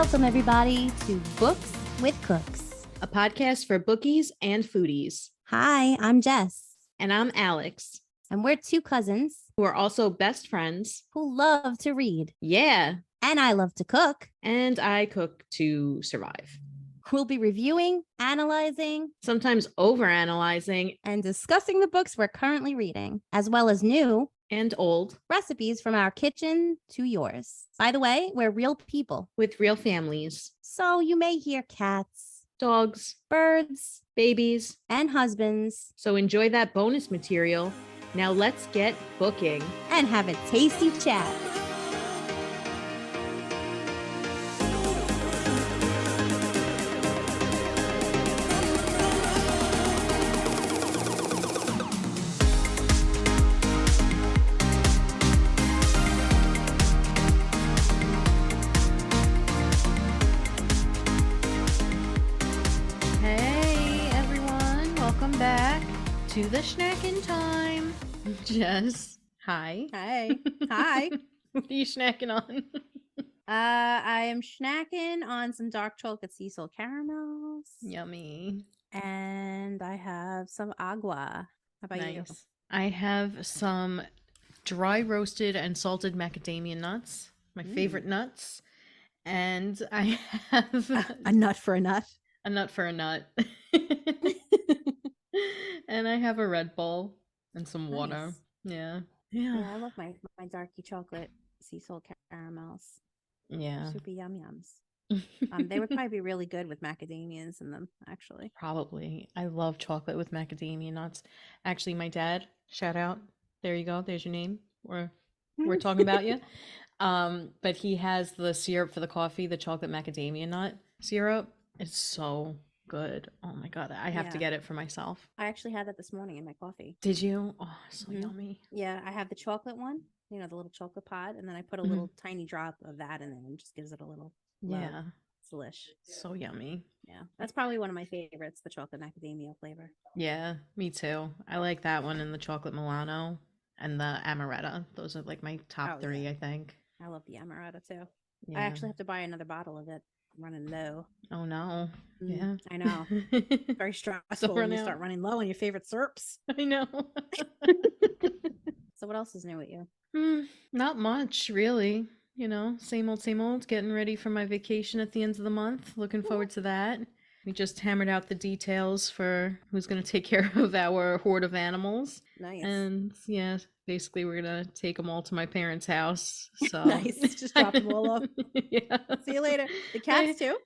Welcome, everybody, to Books with Cooks, a podcast for bookies and foodies. Hi, I'm Jess. And I'm Alex. And we're two cousins who are also best friends who love to read. Yeah. And I love to cook. And I cook to survive. We'll be reviewing, analyzing, sometimes overanalyzing, and discussing the books we're currently reading, as well as new and old recipes from our kitchen to yours. By the way, we're real people with real families. So you may hear cats, dogs, birds, babies, and husbands. So enjoy that bonus material. Now let's get booking and have a tasty chat. To the snacking time. Jess, hi. Hi. Hi. What are you snacking on? I am snacking on some dark chocolate sea salt caramels. Yummy. And I have some agua. How about you? I have some dry roasted and salted macadamia nuts, my favorite nuts. And I have a nut for a nut. A nut for a nut. And I have a Red Bull and some water. Yeah, I love my darky chocolate sea salt caramels. Yeah. Super yum yums. They would probably be really good with macadamias in them, actually. Probably. I love chocolate with macadamia nuts. Actually, my dad, shout out. There you go. There's your name. We're talking about you. But he has the syrup for the coffee, the chocolate macadamia nut syrup. It's so good. Oh my god, I have to get it for myself. I actually had that this morning in my coffee. Did you? Oh, so yummy. Yeah, I have the chocolate one, the little chocolate pod, and then I put a little tiny drop of that in there and just gives it a little yeah. It's delish. So yummy. Yeah, that's probably one of my favorites, the chocolate macadamia flavor. Yeah, me too. I like that one and the chocolate Milano and the amaretto. Those are like my top three, I think. I love the amaretto too. Yeah. I actually have to buy another bottle of it. I'm running low. Oh no. Yeah. I know. Very stressful when you start running low on your favorite syrups. I know. So what else is new with you? Not much, really. Same old, getting ready for my vacation at the end of the month. Looking forward to that. We just hammered out the details for who's going to take care of our horde of animals. Nice. And yeah, basically we're going to take them all to my parents' house. So nice. Just drop them all off. Yeah. See you later. The cats too?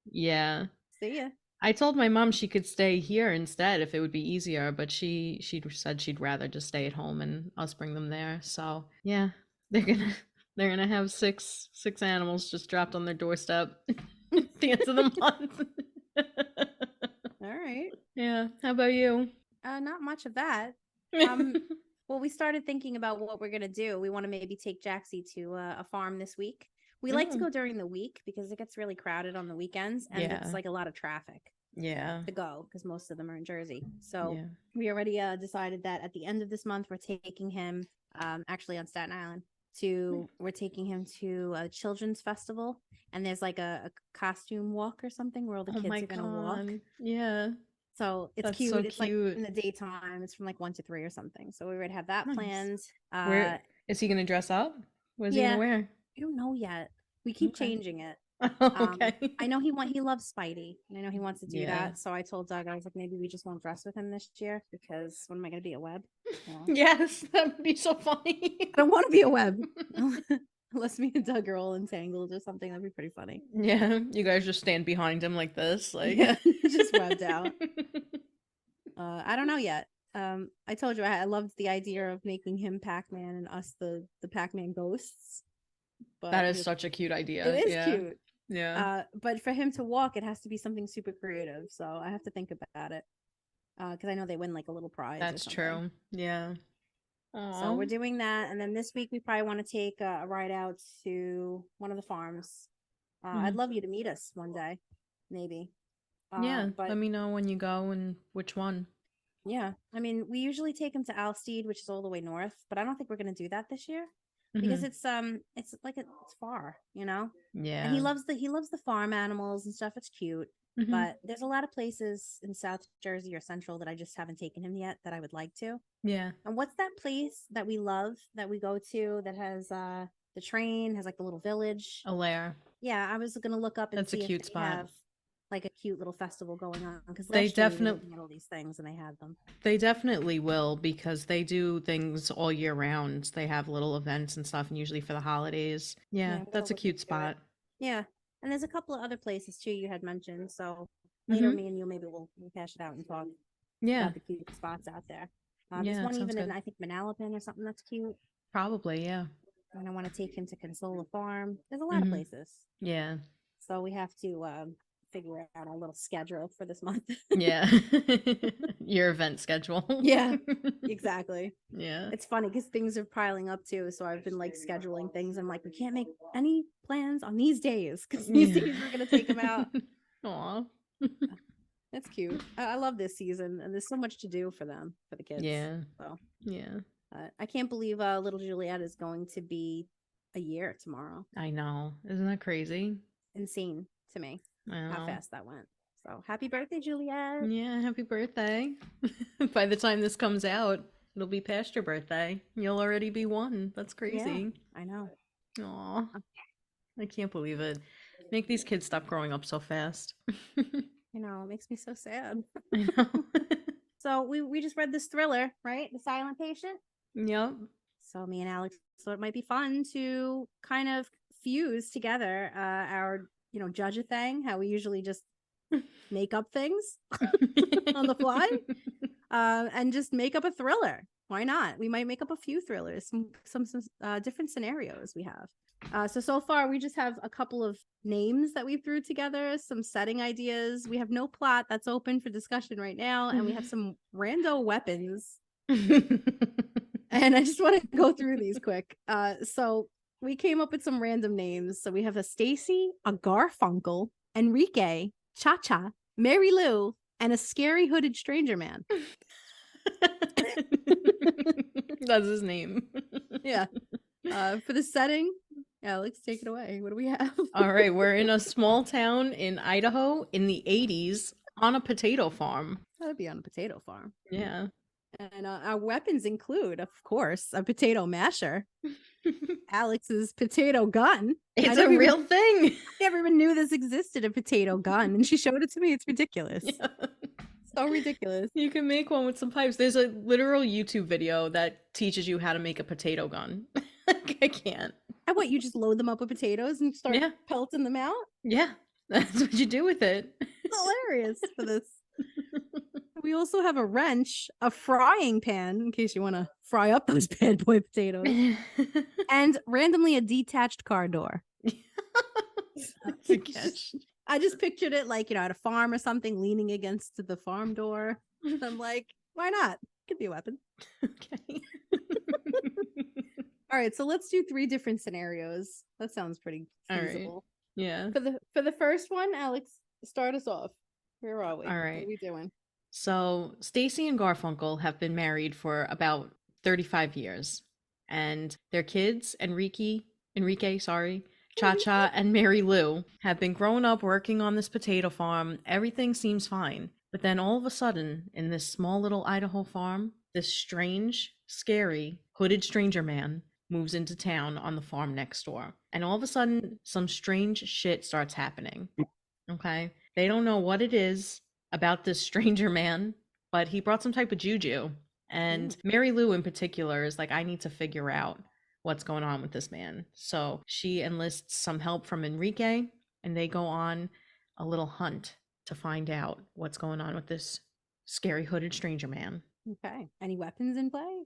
Yeah. See ya. I told my mom she could stay here instead if it would be easier, but she said she'd rather just stay at home and us bring them there. So yeah, they're gonna have six animals just dropped on their doorstep at the end of the month. All right. Yeah. How about you? Not much of that. Well, we started thinking about what we're gonna do. We want to maybe take Jaxie to a farm this week. We like to go during the week because it gets really crowded on the weekends and it's like a lot of traffic. Yeah. To go because most of them are in Jersey. So we already decided that at the end of this month we're taking him actually on Staten Island we're taking him to a children's festival and there's like a costume walk or something where all the kids are gonna walk. Yeah. So it's That's cute. so it's cute. like in the daytime. It's from like 1 to 3 or something. So we already have that planned. Where is he gonna dress up? What is he gonna wear? I don't know yet. We keep changing it. Okay. I know he loves Spidey. And I know he wants to do that. So I told Doug, I was like, maybe we just won't dress with him this year because what am I going to be, a web? Yes, that would be so funny. I don't want to be a web. Unless me and Doug are all entangled or something. That'd be pretty funny. Yeah, you guys just stand behind him like this, like just webbed out. I don't know yet. I told you I loved the idea of making him Pac-Man and us the Pac-Man ghosts. But that is such a cute idea. It is cute. Yeah. But for him to walk, it has to be something super creative. So I have to think about it. Because I know they win like a little prize. That's true. Yeah. Aww. So we're doing that. And then this week we probably want to take a ride out to one of the farms. I'd love you to meet us one day. Maybe. But let me know when you go and which one. Yeah. I mean, we usually take him to Alstead, which is all the way north. But I don't think we're going to do that this year. because it's like it's far, you know. Yeah. And he loves the farm animals and stuff. It's cute. But there's a lot of places in South Jersey or Central that I just haven't taken him yet that I would like to. Yeah. And what's that place that we love that we go to that has the train, has like a little village? Alair. Yeah, I was gonna look up and That's see a cute if they spot. have like a cute little festival going on, because They last year we were definitely looking at all these things and they had them. They definitely will, because they do things all year round. They have little events and stuff, and usually for the holidays. Yeah, I'm gonna that's a look cute into it. spot. Yeah, and there's a couple of other places too you had mentioned. So later, me and you maybe we'll hash it out and talk Yeah. about the cute spots out there. Yeah, There's that one sounds even in good. I think Manalapan or something that's cute. Probably, yeah. And I want to take him to Consola Farm. There's a lot of places. Yeah. So we have to figure out our little schedule for this month. Yeah. Your event schedule. Yeah, exactly. Yeah. It's funny because things are piling up too. So I've been like scheduling things. I'm like, we can't make any plans on these days because these days we're going to take him out. Aw. That's cute. I love this season, and there's so much to do for them, for the kids. Yeah. So Yeah. I can't believe little Juliet is going to be a year tomorrow. I know. Isn't that crazy? Insane to me how Wow. fast that went. So happy birthday, Juliet. Yeah, happy birthday. By the time this comes out, it'll be past your birthday. You'll already be 1. That's crazy. Yeah, I know. Aw. I can't believe it. Make these kids stop growing up so fast. You know, it makes me so sad. I know. So we just read this thriller, right? The Silent Patient. Yep. So me and Alex thought it might be fun to kind of fuse together our, judge a thing, how we usually just make up things on the fly, and just make up a thriller. Why not? We might make up a few thrillers, some different scenarios we have. So far we just have a couple of names that we threw together, some setting ideas. We have no plot that's open for discussion right now, and we have some rando weapons. And I just want to go through these quick. So we came up with some random names. So we have a Stacy, a Garfunkel, Enrique, Cha-Cha, Mary Lou, and a scary hooded stranger man. That's his name. Yeah. For the setting, Alex, take it away. What do we have? All right, we're in a small town in Idaho in the 80s on a potato farm. That'd be on a potato farm. Yeah. And our weapons include, of course, a potato masher, Alex's potato gun. It's a real thing. I never even knew this existed, a potato gun, and she showed it to me. It's ridiculous. Yeah. So ridiculous. You can make one with some pipes. There's a literal YouTube video that teaches you how to make a potato gun. I can't. And what, you just load them up with potatoes and start pelting them out? Yeah, that's what you do with it. It's hilarious for this. We also have a wrench, a frying pan, in case you want to fry up those bad boy potatoes, and randomly a detached car door. That's a catch. I just pictured it like, at a farm or something, leaning against the farm door. I'm like, why not? Could be a weapon. Okay. All right, so let's do 3 different scenarios. That sounds pretty feasible. Right. Yeah. For the first one, Alex, start us off. Where are we? All right. What are we doing? So Stacy and Garfunkel have been married for about 35 years, and their kids, Enrique, Cha-Cha, and Mary Lou, have been growing up working on this potato farm. Everything seems fine. But then all of a sudden, in this small little Idaho farm, this strange, scary, hooded stranger man moves into town on the farm next door. And all of a sudden, some strange shit starts happening. Okay? They don't know what it is about this stranger man, but he brought some type of juju. And Mary Lou in particular is like, I need to figure out what's going on with this man. So she enlists some help from Enrique, and they go on a little hunt to find out what's going on with this scary hooded stranger man. Okay. Any weapons in play?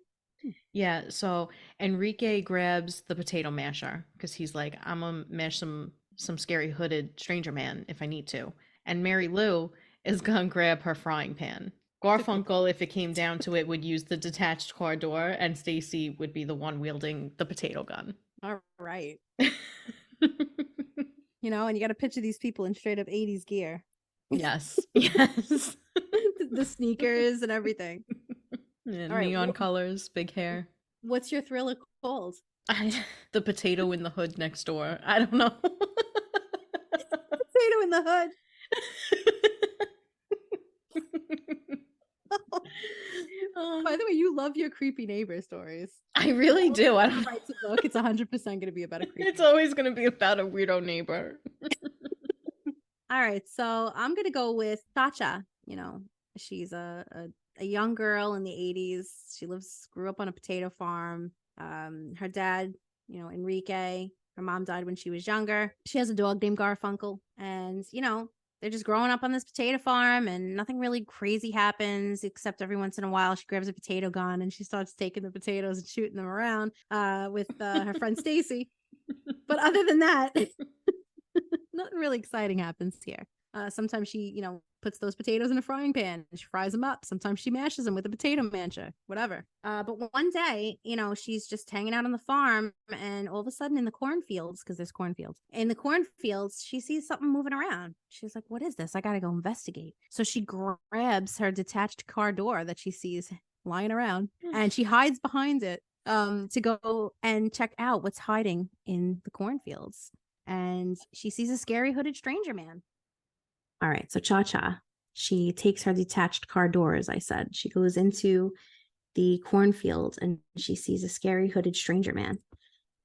Yeah, so Enrique grabs the potato masher because he's like, I'm gonna mash some scary hooded stranger man if I need to. And Mary Lou is gonna grab her frying pan. Garfunkel, if it came down to it, would use the detached car door, and Stacy would be the one wielding the potato gun. All right. And you got to picture these people in straight up 80s gear. Yes. Yes. The sneakers and everything. And all right, neon colors, big hair. What's your thriller called? The potato in the hood next door. I don't know. Potato in the hood. By the way, you love your creepy neighbor stories. I really do. I don't write a book. It's 100% going to be about a creepy. It's always going to be about a weirdo neighbor. All right, so I'm going to go with Chacha. You know, she's a young girl in the 80s. She grew up on a potato farm. Her dad, you know, Enrique, her mom died when she was younger. She has a dog named Garfunkel, and you know, they're just growing up on this potato farm, and nothing really crazy happens except every once in a while she grabs a potato gun and she starts taking the potatoes and shooting them around with her friend Stacy. But other than that, nothing really exciting happens here. Sometimes she, you know, puts those potatoes in a frying pan and she fries them up. Sometimes she mashes them with a potato masher, whatever. But one day, you know, she's just hanging out on the farm, and all of a sudden in the cornfields, because there's cornfields, in the cornfields, she sees something moving around. She's like, what is this? I got to go investigate. So she grabs her detached car door that she sees lying around and she hides behind it to go and check out what's hiding in the cornfields. And she sees a scary hooded stranger man. All right, so Cha-Cha, she takes her detached car door, as I said. She goes into the cornfield and she sees a scary hooded stranger man.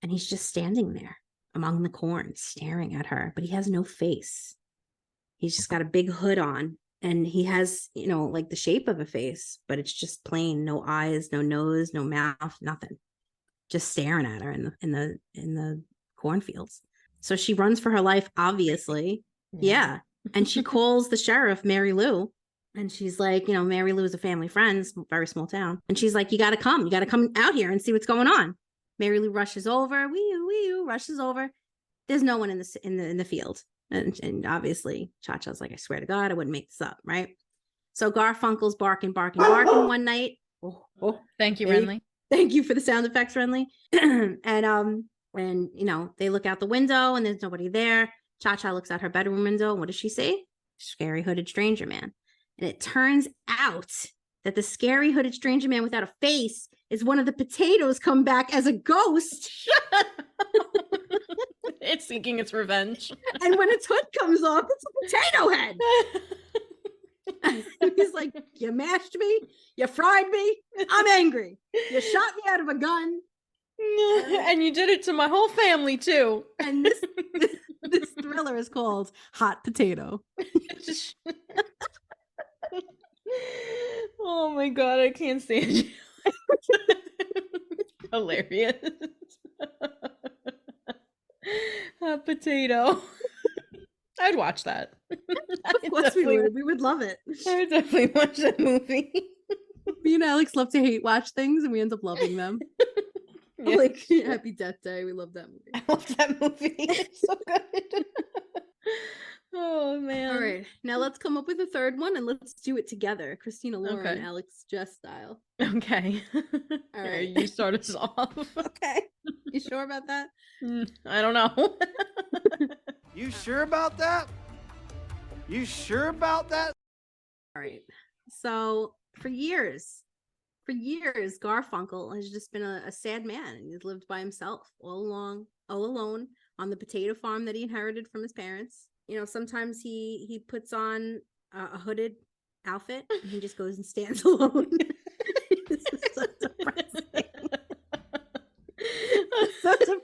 And he's just standing there among the corn, staring at her, but he has no face. He's just got a big hood on, and he has, you know, like the shape of a face, but it's just plain, no eyes, no nose, no mouth, nothing. Just staring at her in the cornfields. So she runs for her life, obviously. Yeah. And she calls the sheriff, Mary Lou. And she's like, you know, Mary Lou is a family friend, very small town. And she's like, you got to come out here and see what's going on. Mary Lou rushes over, rushes over. There's no one in the field. And obviously Cha-Cha's like, I swear to God, I wouldn't make this up. Right. So Garfunkel's barking one night. Thank you, Renly. Thank you for the sound effects, Renly. And you know, they look out the window and there's nobody there. Cha-Cha looks out her bedroom window. And what does she see? Scary hooded stranger man. And it turns out that the scary hooded stranger man without a face is one of the potatoes come back as a ghost. It's seeking its revenge. And when its hood comes off, it's a potato head. He's like, you mashed me, you fried me, I'm angry. You shot me out of a gun. And you did it to my whole family too. And this thriller is called Hot Potato. Oh my God, I can't stand you. Hilarious. Hot Potato. I'd watch that. Of course we would. We would love it. I would definitely watch that movie. Me and Alex love to hate watch things, and we end up loving them. Yeah. Like Happy Death Day. We love that movie. I love that movie. It's so good. Oh man. All right. Now let's come up with a third one and let's do it together. Christina Lauren, Okay. Alex Jess style. Okay. All right. You start us off. Okay. You sure about that? I don't know. You sure about that? You sure about that? All right. So for years, Garfunkel has just been a sad man. He's lived by himself all alone on the potato farm that he inherited from his parents. You know, sometimes he puts on a hooded outfit and he just goes and stands alone. This is so depressing. So depressing.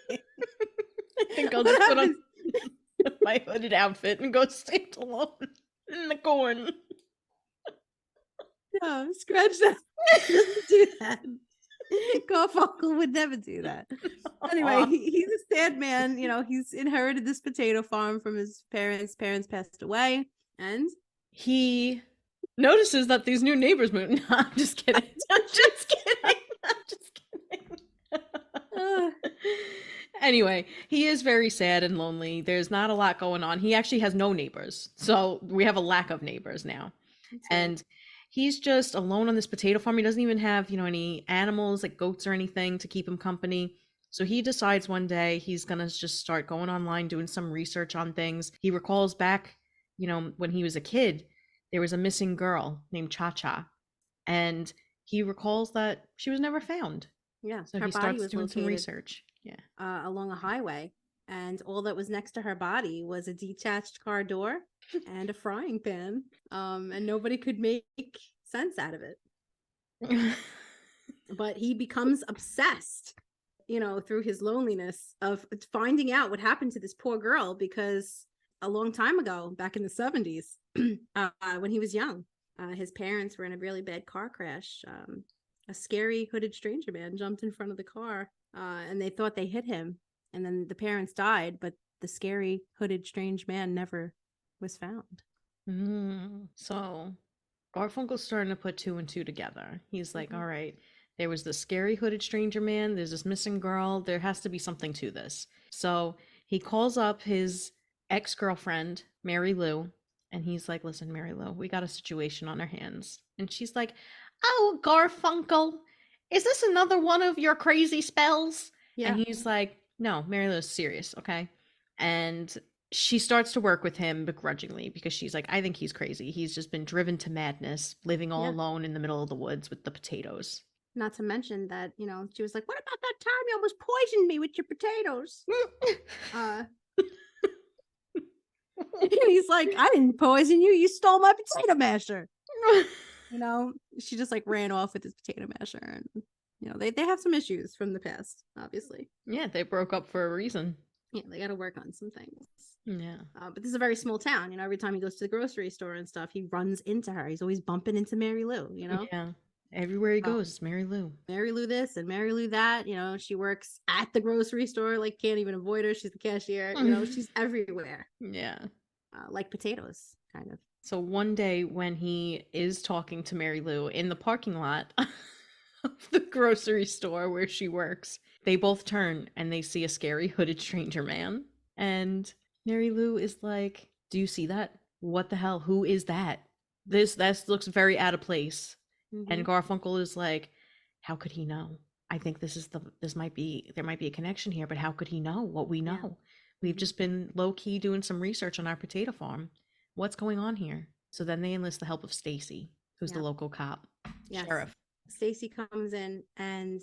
I think I'll just put on my hooded outfit and go stand alone in the corn. No, scratch that. He doesn't do that. Garfunkel would never do that. Anyway, he's a sad man. You know, he's inherited this potato farm from his parents. Parents passed away, and he notices that these new neighbors moved. No, I'm just kidding. I'm just kidding. Anyway, he is very sad and lonely. There's not a lot going on. He actually has no neighbors, so we have a lack of neighbors now. And he's just alone on this potato farm. He doesn't even have, you know, any animals like goats or anything to keep him company. So he decides one day he's going to just start going online, doing some research on things. He recalls back, you know, when he was a kid, there was a missing girl named Cha-Cha. And he recalls that she was never found. Yeah, So her he body starts was doing some located research. Yeah. along a highway, and all that was next to her body was a detached car door and a frying pan. And nobody could make sense out of it. But he becomes obsessed, through his loneliness of finding out what happened to this poor girl, because a long time ago, back in the 70s, when he was young, his parents were in a really bad car crash. A scary hooded stranger man jumped in front of the car, and they thought they hit him. And then the parents died, but the scary hooded strange man never was found. So Garfunkel's starting to put two and two together. He's like, all right, there was this scary hooded stranger man. There's this missing girl. There has to be something to this. So he calls up his ex-girlfriend, Mary Lou, and he's like, listen, Mary Lou, we got a situation on our hands. And she's like, oh, Garfunkel, is this another one of your crazy spells? Yeah. And he's like, no, Mary Lou's serious, okay? And she starts to work with him begrudgingly because she's like, I think he's crazy. He's just been driven to madness, living all alone in the middle of the woods with the potatoes. Not to mention that, she was like, what about that time you almost poisoned me with your potatoes? He's like, I didn't poison you. You stole my potato masher. She just like ran off with his potato masher. And, they have some issues from the past, obviously. Yeah, they broke up for a reason. Yeah, they got to work on some things. Yeah. But this is a very small town. Every time he goes to the grocery store and stuff, he runs into her. He's always bumping into Mary Lou, Yeah. Everywhere he goes, it's Mary Lou. Mary Lou this and Mary Lou that. She works at the grocery store, like can't even avoid her. She's the cashier. She's everywhere. Yeah. Like potatoes, kind of. So one day when he is talking to Mary Lou in the parking lot of the grocery store where she works, they both turn and they see a scary hooded stranger man. And Mary Lou is like, do you see that? What the hell? Who is that? That looks very out of place. And Garfunkel is like, how could he know? I think there might be a connection here, but how could he know what we know? Yeah. We've just been low key doing some research on our potato farm. What's going on here? So then they enlist the help of Stacy, who's the local cop, sheriff. Stacy comes in and,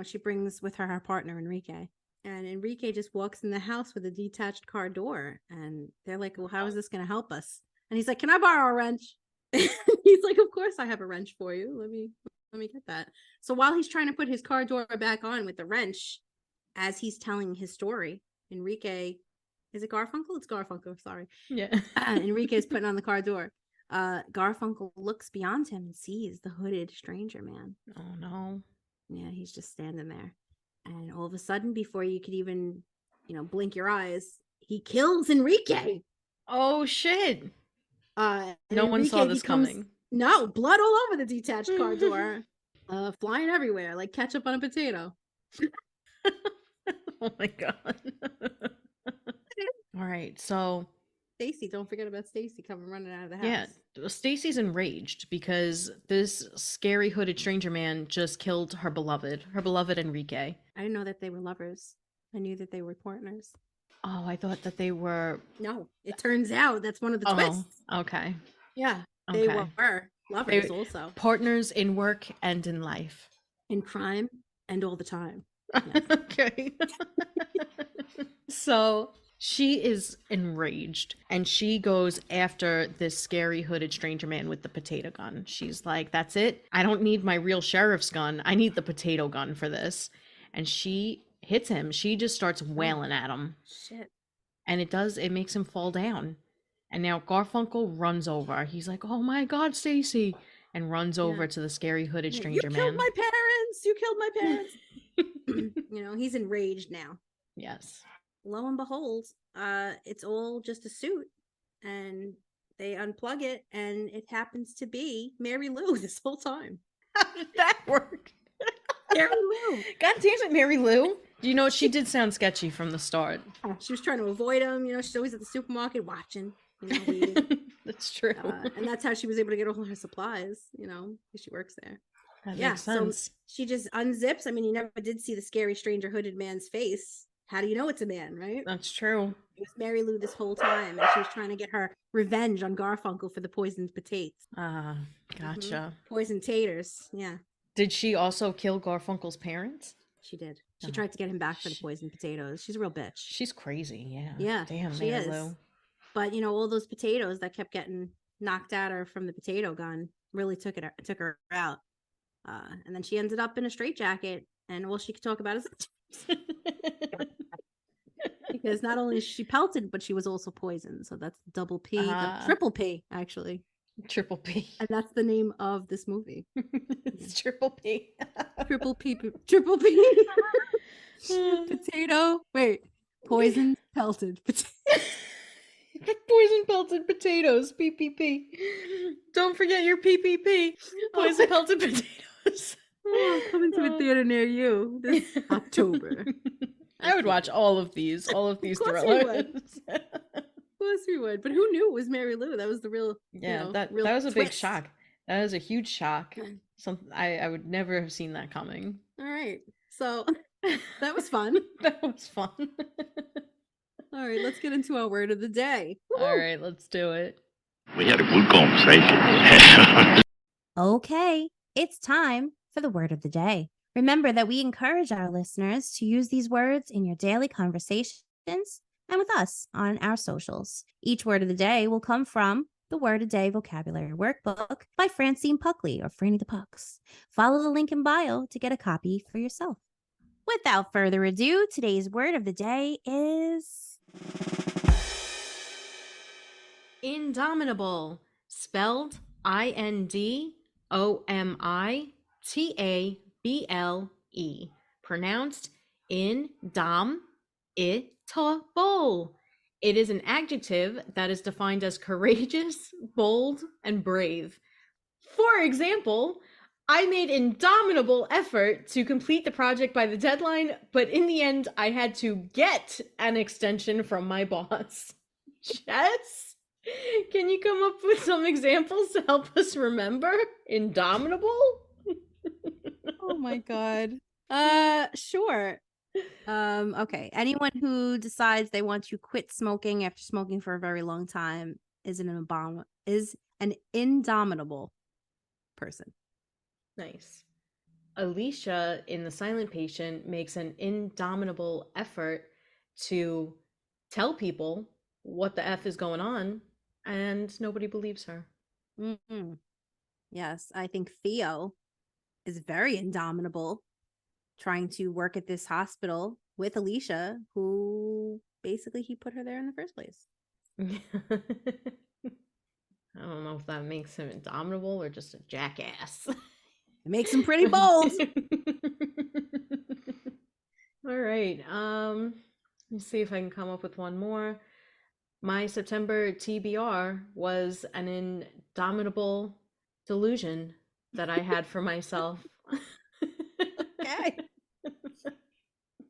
she brings with her partner, Enrique. And Enrique just walks in the house with a detached car door. And they're like, well, how is this going to help us? And he's like, can I borrow a wrench? He's like, of course I have a wrench for you. Let me get that. So while he's trying to put his car door back on with the wrench, as he's telling his story, Enrique, is it Garfunkel? It's Garfunkel, sorry. Yeah. Enrique's putting on the car door. Garfunkel looks beyond him and sees the hooded stranger man. Oh no. Yeah, he's just standing there. And all of a sudden, before you could even, blink your eyes, he kills Enrique. Oh shit. No Enrique one saw this coming. No, blood all over the detached car door. Flying everywhere like ketchup on a potato. Oh my god. All right, so Stacy, don't forget about Stacy coming running out of the house. Yeah, Stacy's enraged because this scary hooded stranger man just killed her beloved Enrique. I didn't know that they were lovers. I knew that they were partners. Oh, I thought that they were. No, it turns out that's one of the twists. Okay. Yeah, they were lovers also. Partners in work and in life. In crime and all the time. Yes. Okay. So she is enraged and she goes after this scary hooded stranger man with the potato gun. She's like, that's it. I don't need my real sheriff's gun. I need the potato gun for this. And she hits him. She just starts wailing at him. Shit. And it makes him fall down. And now Garfunkel runs over. He's like, oh my God, Stacy. And runs over to the scary hooded stranger man. You killed my parents. You killed my parents. He's enraged now. Yes. Lo and behold, it's all just a suit. And they unplug it. And it happens to be Mary Lou this whole time. How did that work? Mary Lou. God damn it, Mary Lou. You know, she did sound sketchy from the start. She was trying to avoid him. She's always at the supermarket watching, waiting. That's true. And that's how she was able to get all her supplies, because she works there. That makes sense. So she just unzips. I mean, you never did see the scary stranger hooded man's face. How do you know it's a man, right? That's true. It was Mary Lou this whole time, and she was trying to get her revenge on Garfunkel for the poisoned potatoes. Gotcha. Poisoned taters, yeah. Did she also kill Garfunkel's parents? She did. She tried to get him back for the poisoned potatoes. She's a real bitch. She's crazy. Yeah. Yeah. Damn, she Mary is. Lou. But all those potatoes that kept getting knocked at her from the potato gun really took her out. And then she ended up in a straitjacket, and all she could talk about is because not only is she pelted, but she was also poisoned. So that's double P, triple P, actually. Triple P. And that's the name of this movie. It's Triple P. Triple P. Triple P. Potato. Wait. Poisoned, pelted. Poison pelted potatoes. PPP. Don't forget your PPP. Poison pelted potatoes. Coming to a theater near you this October. I would watch all of these thrillers. Of course we would. But who knew it was Mary Lou? That was the real. That was a big shock. That was a huge shock. I would never have seen that coming. All right. So that was fun. That was fun. All right, let's get into our word of the day. Woo-hoo! All right, let's do it. We had a good conversation. Okay, it's time for the word of the day. Remember that we encourage our listeners to use these words in your daily conversations and with us on our socials. Each word of the day will come from the Word of the Day Vocabulary Workbook by Francine Puckley, or Franny the Pucks. Follow the link in bio to get a copy for yourself. Without further ado, today's word of the day is indomitable, spelled INDOMITABLE, pronounced indomitable. It is an adjective that is defined as courageous, bold, and brave. For example, I made indomitable effort to complete the project by the deadline, but in the end, I had to get an extension from my boss. Jess, can you come up with some examples to help us remember indomitable? Oh my god. Sure. Okay. Anyone who decides they want to quit smoking after smoking for a very long time is an indomitable person. Nice. Alicia in The Silent Patient makes an indomitable effort to tell people what the F is going on, and nobody believes her. Mm-hmm. Yes, I think Theo is very indomitable, trying to work at this hospital with Alicia, who basically he put her there in the first place. I don't know if that makes him indomitable or just a jackass. It makes him pretty bold. All right. Let's see if I can come up with one more. My September TBR was an indomitable delusion that I had for myself. Okay.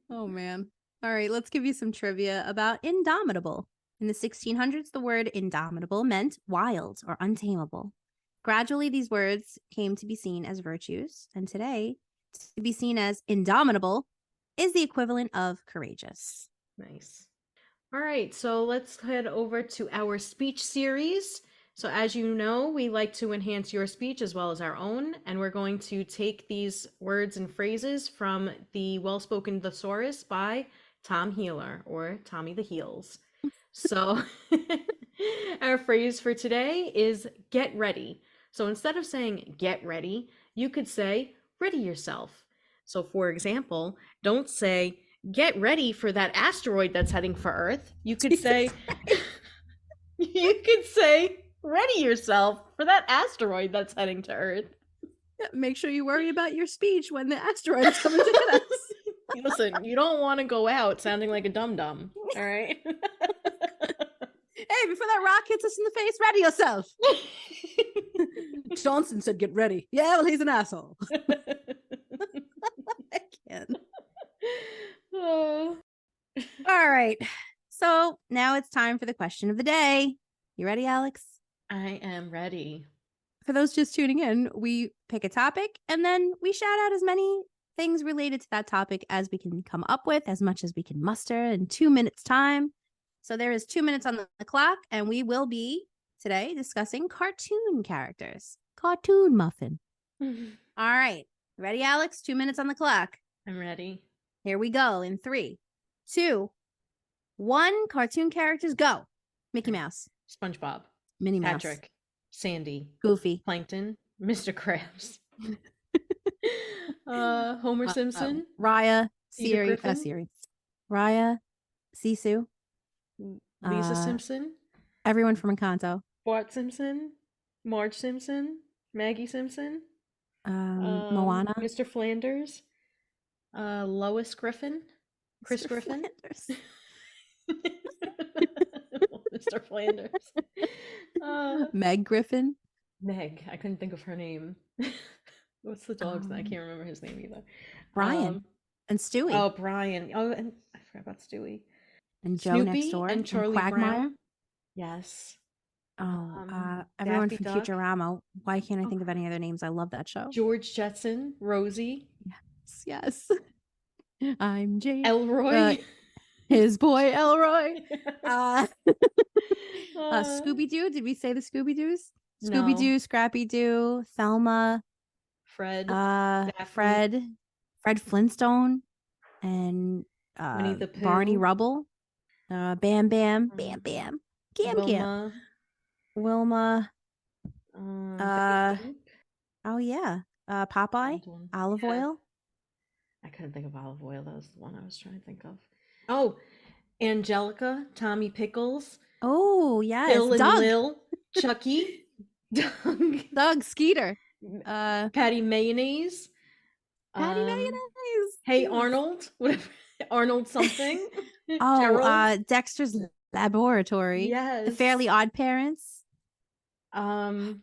Oh, man. All right, let's give you some trivia about indomitable. In the 1600s, the word indomitable meant wild or untamable. Gradually, these words came to be seen as virtues, and today, to be seen as indomitable is the equivalent of courageous. Nice. All right, so let's head over to our speech series. So as you know, we like to enhance your speech as well as our own, and we're going to take these words and phrases from the Well-Spoken Thesaurus by Tom Healer, or Tommy the Heels. So our phrase for today is get ready. So instead of saying get ready, you could say ready yourself. So for example, don't say get ready for that asteroid that's heading for Earth. You could say ready yourself for that asteroid that's heading to Earth. Yeah, make sure you worry about your speech when the asteroid is coming to get us. Listen, you don't want to go out sounding like a dum-dum, all right? Hey, before that rock hits us in the face, ready yourself. Johnson said get ready. Yeah, well, he's an asshole. I can't. All right. So now it's time for the question of the day. You ready, Alex? I am ready. For those just tuning in, we pick a topic and then we shout out as many things related to that topic as we can come up with, as much as we can muster in 2 minutes time. So there is 2 minutes on the clock, and we will be today discussing cartoon characters. Cartoon muffin. All right. Ready, Alex? 2 minutes on the clock. I'm ready. Here we go in 3, 2, 1. Cartoon characters, go. Mickey Mouse, SpongeBob, Minnie Mouse, Patrick, Sandy, Goofy, Plankton, Mr. Krabs, Homer Simpson, Raya, Peter Griffin, Siri, Raya, Sisu, Lisa Simpson, everyone from Encanto, Bart Simpson, Marge Simpson, Maggie Simpson, Moana, Mr. Flanders, Lois Griffin, Chris Mr. Griffin, Flanders. Mr. Flanders, Meg Griffin, Meg. I couldn't think of her name. What's the dog's name? I can't remember his name either. Brian, and Stewie. Oh, Brian. Oh, and I forgot about Stewie. And Joe Next Snoopy Door, and Charlie Quagmire. Brown. Yes. Everyone Daffy from Duck. Futurama. Why can't I think of any other names? I love that show. George Jetson, Rosie, Yes. I'm Jake. Elroy. His boy Elroy. Scooby-Doo. Did we say the Scooby-Doos? No. Scooby-Doo, Scrappy-Doo, Thelma, Fred, Fred Flintstone, and Winnie the Pooh, Barney Rubble, Bam Bam, Bam Bam, Gam Gam, Wilma, oh yeah, Popeye, Olive Oil. I couldn't think of Olive Oil. That was the one I was trying to think of. Oh, Angelica, Tommy Pickles. Oh yes, Bill and Doug. Lil, Chucky, Doug Skeeter, Patty Mayonnaise. Patty Mayonnaise. Hey Arnold, whatever. Arnold something. Oh, Dexter's Laboratory. Yes. The Fairly Odd Parents. The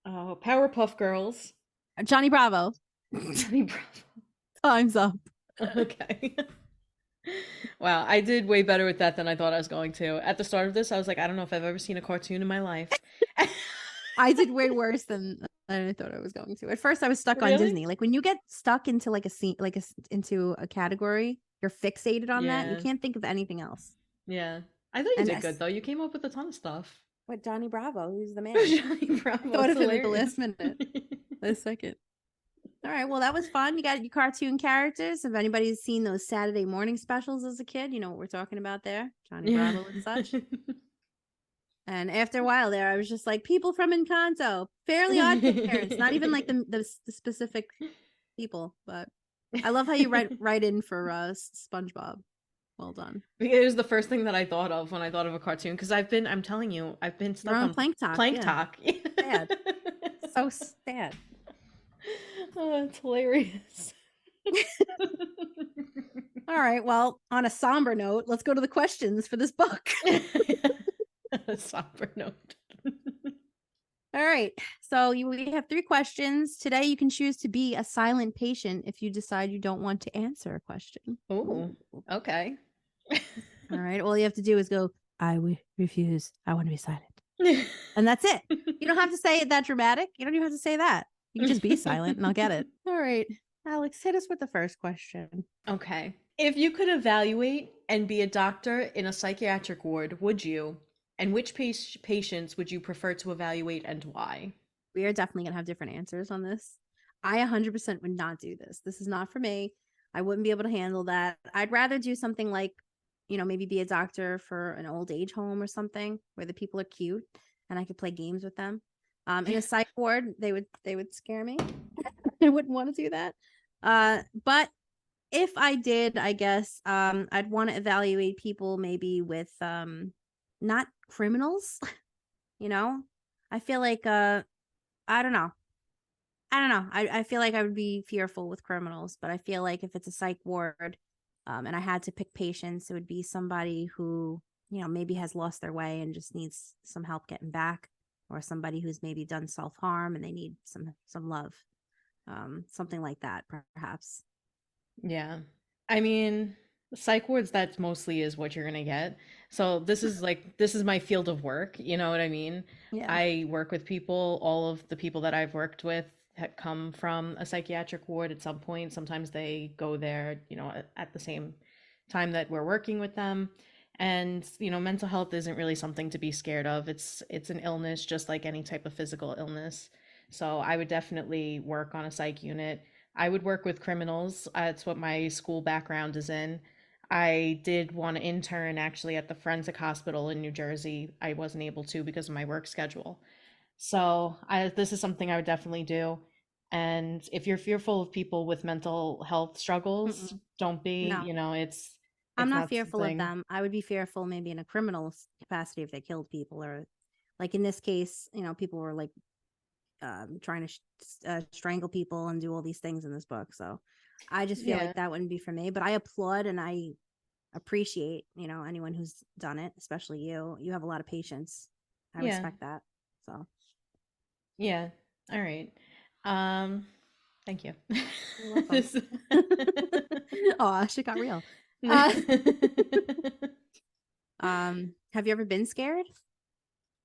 Powerpuff Girls. Johnny Bravo. Johnny Bravo. Time's up. Okay. Wow, I did way better with that than I thought I was going to. At the start of this, I was like, I don't know if I've ever seen a cartoon in my life. I did way worse than I thought I was going to. At first, I was stuck on Disney. Like when you get stuck into like a scene, into a category, you're fixated on that. You can't think of anything else. Yeah, I thought you did good though. You came up with a ton of stuff. What, Johnny Bravo? Who's the man? Johnny Bravo. Thought of it at the last minute. Last second. All right, well, that was fun. You got your cartoon characters. If anybody's seen those Saturday morning specials as a kid, you know what we're talking about there. Johnny Bravo and such. And after a while there, I was just like, people from Encanto, Fairly Odd Parents, not even like the specific people. But I love how you write in for SpongeBob. Well done. It was the first thing that I thought of when I thought of a cartoon, because I'm telling you, I've been stuck on Plank Talk. Plank Talk. Sad. So sad. Oh, it's hilarious. All right. Well, on a somber note, let's go to the questions for this book. A somber note. All right. So we have 3 questions. Today, you can choose to be a silent patient if you decide you don't want to answer a question. Oh, okay. All right. All you have to do is go, I refuse. I want to be silent. And that's it. You don't have to say it that dramatic. You don't even have to say that. You can just be silent and I'll get it. All right. Alex, hit us with the first question. Okay. If you could evaluate and be a doctor in a psychiatric ward, would you? And which patients would you prefer to evaluate and why? We are definitely going to have different answers on this. I 100% would not do this. This is not for me. I wouldn't be able to handle that. I'd rather do something like, maybe be a doctor for an old age home or something where the people are cute and I could play games with them. In a psych ward, they would scare me. I wouldn't want to do that. But if I did, I guess I'd want to evaluate people maybe with not criminals. I feel like I don't know. I feel like I would be fearful with criminals, but I feel like if it's a psych ward and I had to pick patients, it would be somebody who, maybe has lost their way and just needs some help getting back, or somebody who's maybe done self-harm and they need some love. Something like that, perhaps. Yeah. I mean, psych wards, that mostly is what you're going to get. So this is my field of work. You know what I mean? Yeah. I work with people. All of the people that I've worked with come from a psychiatric ward at some point. Sometimes they go there, at the same time that we're working with them. And, mental health isn't really something to be scared of. It's an illness, just like any type of physical illness. So I would definitely work on a psych unit. I would work with criminals. That's what my school background is in. I did want to intern actually at the forensic hospital in New Jersey. I wasn't able to because of my work schedule. So this is something I would definitely do. And if you're fearful of people with mental health struggles, don't be, No. you know, it's I'm not not fearful of something. them. I would be fearful maybe in a criminal capacity if they killed people, or like in this case, you know, people were like trying to strangle people and do all these things in this book. So I just feel Yeah. like that wouldn't be for me, but I applaud and I appreciate, you know, anyone who's done it, especially you. You have a lot of patience. I Yeah. respect that. So Yeah. All right. Thank you. you're welcome. Oh, shit got real. Have you ever been scared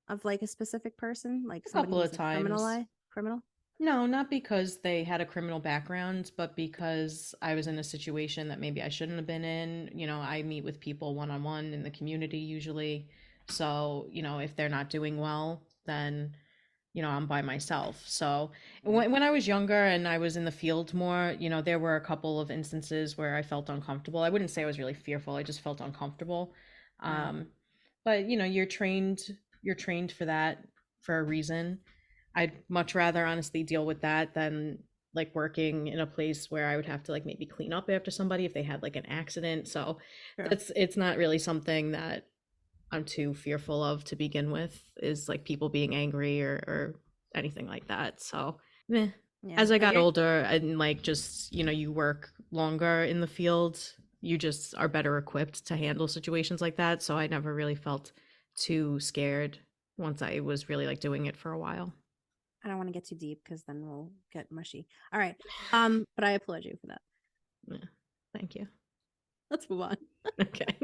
of like a specific person, like A somebody couple who's of a times. criminal? No, not because they had a criminal background, but because I was in a situation that maybe I shouldn't have been in. You know, I meet with people one on one in the community usually. So, you know, if they're not doing well, then, you know, I'm by myself. So when I was younger and I was in the field more, you know, there were a couple of instances where I felt uncomfortable. I wouldn't say I was really fearful. I just felt uncomfortable. Right. But you know, you're trained for that for a reason. I'd much rather honestly deal with that than like working in a place where I would have to like maybe clean up after somebody if they had like an accident. So Sure. it's not really something that I'm too fearful of to begin with, is like people being angry or anything like that. So meh. Yeah. As I But got older and like just, you know, you work longer in the field, you just are better equipped to handle situations like that. So I never really felt too scared once I was really like doing it for a while. I don't want to get too deep because then we'll get mushy. All right. But I applaud you for that. Yeah. Thank you. Let's move on. Okay.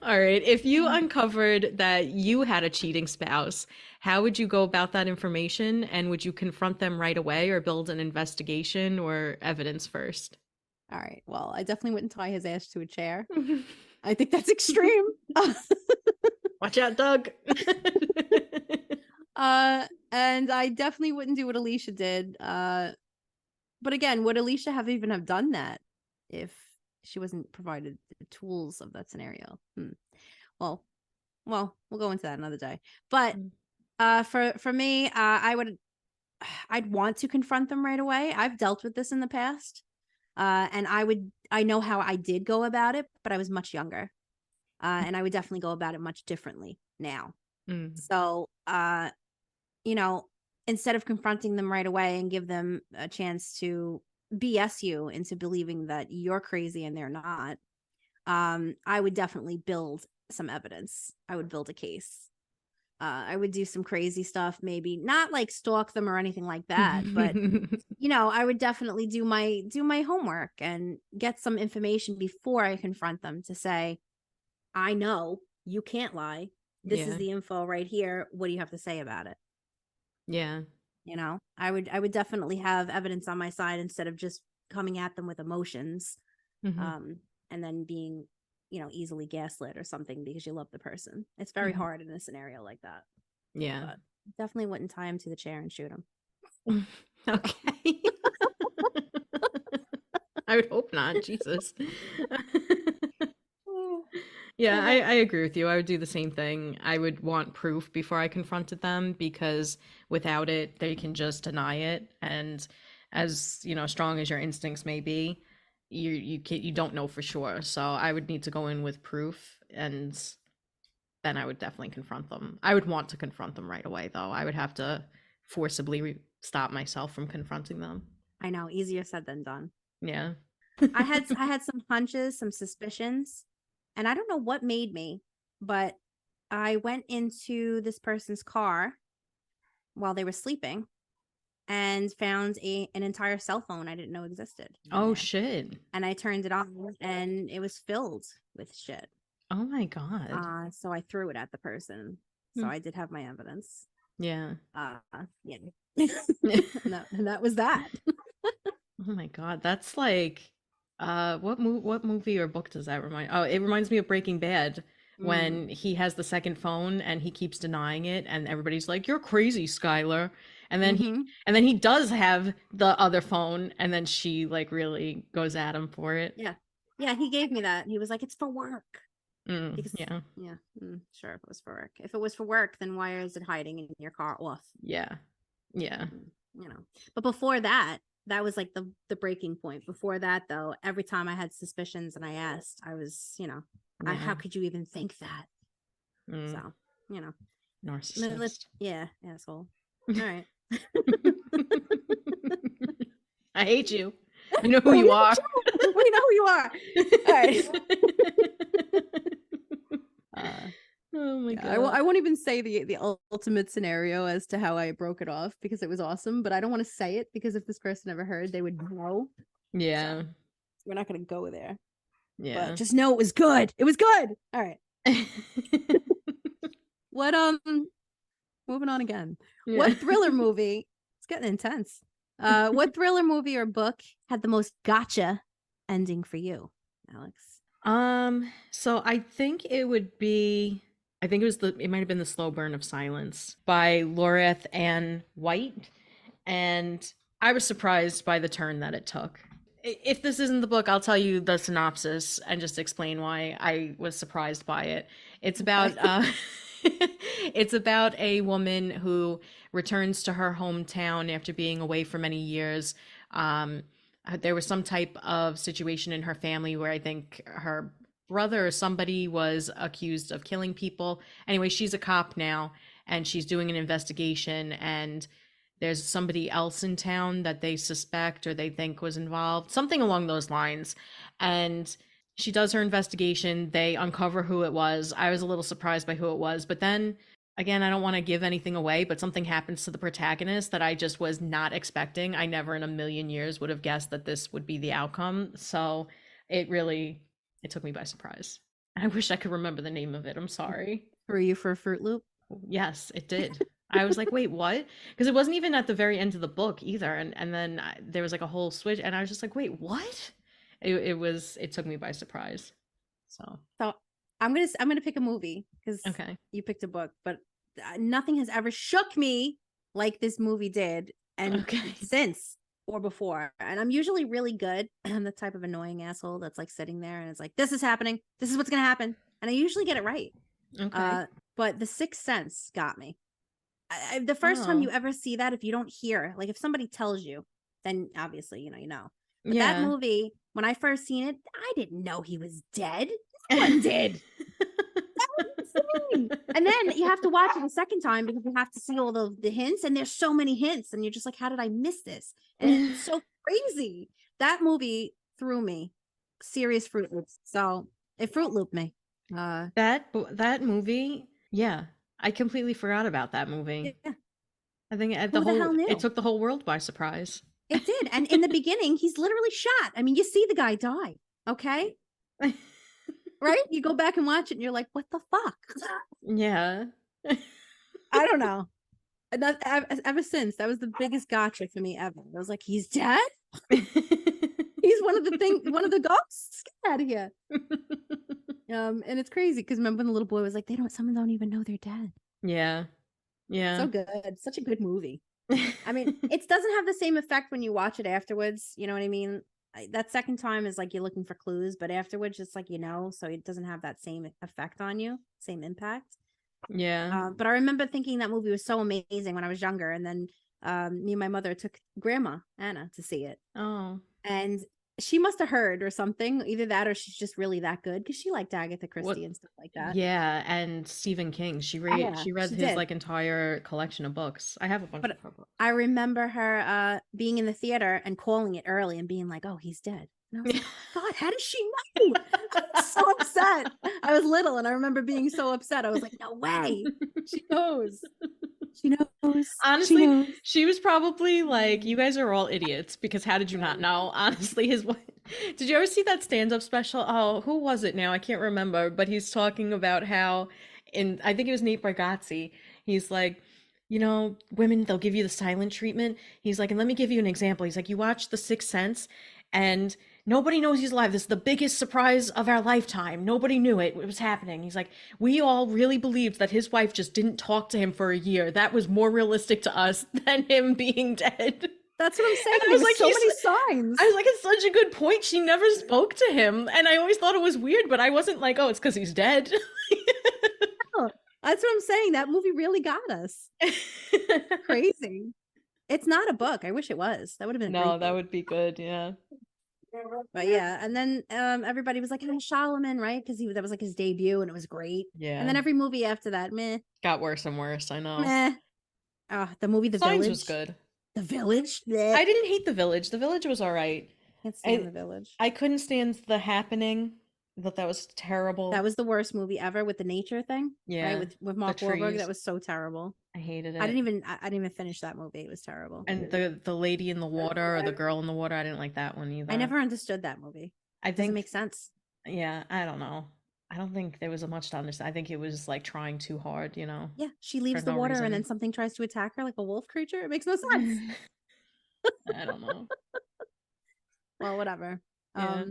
All right. If you uncovered that you had a cheating spouse, how would you go about that information? And would you confront them right away or build an investigation or evidence first? All right. Well, I definitely wouldn't tie his ass to a chair. I think that's extreme. Watch out, Doug. And I definitely wouldn't do what Alicia did. But again, would Alicia even have done that if she wasn't provided the tools of that scenario? Well, we'll go into that another day. But for me, I'd want to confront them right away. I've dealt with this in the past. And I know how I did go about it, but I was much younger. And I would definitely go about it much differently now. So, you know, instead of confronting them right away and give them a chance to BS you into believing that you're crazy and they're not, I would definitely build some evidence. I would build a case. I would do some crazy stuff, maybe not like stalk them or anything like that, but you know, I would definitely do my homework and get some information before I confront them to say, I know you can't lie. This is the info right here. What do you have to say about it? Yeah. You know, I would definitely have evidence on my side instead of just coming at them with emotions, and then being, you know, easily gaslit or something because you love the person. It's very hard in a scenario like that. Yeah. But definitely wouldn't tie him to the chair and shoot him. Okay. I would hope not. Jesus. Yeah, I agree with you. I would do the same thing. I would want proof before I confronted them, because without it, they can just deny it. And as, you know, strong as your instincts may be, you don't know for sure. So I would need to go in with proof, and then I would definitely confront them. I would want to confront them right away, though. I would have to forcibly stop myself from confronting them. I know, easier said than done. Yeah. I had some hunches, some suspicions, and I don't know what made me, but I went into this person's car while they were sleeping and found an entire cell phone I didn't know existed. Oh shit. And I turned it on and it was filled with shit. Oh my God. So I threw it at the person. So I did have my evidence. Yeah. Yeah. and that was that. Oh my God, that's like, what movie or book does that remind? Oh, it reminds me of Breaking Bad, when he has the second phone and he keeps denying it, and everybody's like, "You're crazy, Skylar," And then he does have the other phone, and then she like really goes at him for it. Yeah, he gave me that. He was like, it's for work. Because, sure, if it was for work. If it was for work, then why is it hiding in your car off? Yeah. But before that was like the breaking point. Before that, though, every time I had suspicions and I asked, I was, how could you even think that? So, narcissist. Asshole. All right. I hate you. I know who you are. We know who you are. All right. Oh my god. I won't even say the ultimate scenario as to how I broke it off because it was awesome, but I don't want to say it because if this person ever heard, they would know. Yeah. So we're not going to go there. Yeah. But just know it was good. It was good. All right. What moving on again. Yeah. What thriller movie? It's getting intense. What thriller movie or book had the most gotcha ending for you, Alex? So I think it might have been The Slow Burn of Silence by Laureth Ann White, and I was surprised by the turn that it took. If this isn't the book, I'll tell you the synopsis and just explain why I was surprised by it. It's about it's about a woman who returns to her hometown after being away for many years. There was some type of situation in her family where I think her brother or somebody was accused of killing people. Anyway, she's a cop now and she's doing an investigation, and there's somebody else in town that they suspect or they think was involved, something along those lines. And she does her investigation. They uncover who it was. I was a little surprised by who it was, but then again, I don't want to give anything away, but something happens to the protagonist that I just was not expecting. I never in a million years would have guessed that this would be the outcome. So it took me by surprise. I wish I could remember the name of it. I'm sorry. Were you for a Fruit Loop? Yes, it did. I was like, wait, what? Because it wasn't even at the very end of the book either. And then there was like a whole switch, and I was just like, wait, what? It took me by surprise. So I'm gonna pick a movie because you picked a book, but nothing has ever shook me like this movie did, and since or before. And I'm usually really good. I'm the type of annoying asshole that's like sitting there and it's like, this is happening. This is what's gonna happen, and I usually get it right. But The Sixth Sense got me. The first time you ever see that, if you don't hear, like if somebody tells you, then obviously you know. But that movie, when I first seen it, I didn't know he was dead. No one did. That was insane. And then you have to watch it a second time because you have to see all the hints, and there's so many hints, and you're just like, how did I miss this? And it's so crazy. That movie threw me. Serious Fruit Loops. So it Fruit Looped me. That movie, I completely forgot about that movie. Yeah. I think it took the whole world by surprise. It did. And in the beginning, he's literally shot. I mean, you see the guy die. Okay. Right? You go back and watch it and you're like, what the fuck? Yeah. I don't know. Ever since, that was the biggest gotcha for me ever. I was like, he's dead? He's one of the ghosts? Get out of here. And it's crazy because remember when the little boy was like, some don't even know they're dead. Yeah. So good. Such a good movie. I mean, it doesn't have the same effect when you watch it afterwards. You know what I mean? That second time is like you're looking for clues, but afterwards it's like, so it doesn't have that same effect on you, same impact. Yeah. But I remember thinking that movie was so amazing when I was younger, and then me and my mother took Grandma Anna to see it. Oh. And she must have heard or something, either that or she's just really that good because she liked Agatha Christie and stuff like that. Yeah, and Stephen King. She read his like entire collection of books. I have a bunch of her books. I remember her being in the theater and calling it early and being like, "Oh, he's dead." And I was like, God, how does she know? I was so upset. I was little and I remember being so upset. I was like, no way. She knows. She knows. Honestly, she was probably like, you guys are all idiots because how did you not know? Honestly, did you ever see that stand-up special? Oh, who was it now? I can't remember, but he's talking about how I think it was Nate Bargatze. He's like, women, they'll give you the silent treatment. He's like, and let me give you an example. He's like, you watch The Sixth Sense and nobody knows he's alive. This is the biggest surprise of our lifetime. Nobody knew it. It was happening. He's like, we all really believed that his wife just didn't talk to him for a year. That was more realistic to us than him being dead. That's what I'm saying. And I was like, so many signs. I was like, it's such a good point. She never spoke to him. And I always thought it was weird, but I wasn't like, oh, it's because he's dead. Oh, that's what I'm saying. That movie really got us. Crazy. It's not a book. I wish it was. That would have been no, that would be good. Yeah. But yeah, and then everybody was like, Solomon, right? Because that was like his debut, and it was great. Yeah. And then every movie after that, meh, got worse and worse. I know. meh. The movie The Signs Village was good. The Village. Bleh. I didn't hate The Village. The Village was all right. Can't stand The Village. I couldn't stand The Happening. I thought that was terrible. That was the worst movie ever with the nature thing. Yeah, right? With Mark Wahlberg. That was so terrible. I hated it. I didn't even finish that movie. It was terrible. And the lady in the water or the girl in the water, I didn't like that one either. I never understood that movie. It doesn't make sense. Yeah, I don't know. I don't think there was much to understand. I think it was like trying too hard, you know. Yeah, she leaves the water and then something tries to attack her like a wolf creature. It makes no sense. I don't know. Well, whatever. Yeah.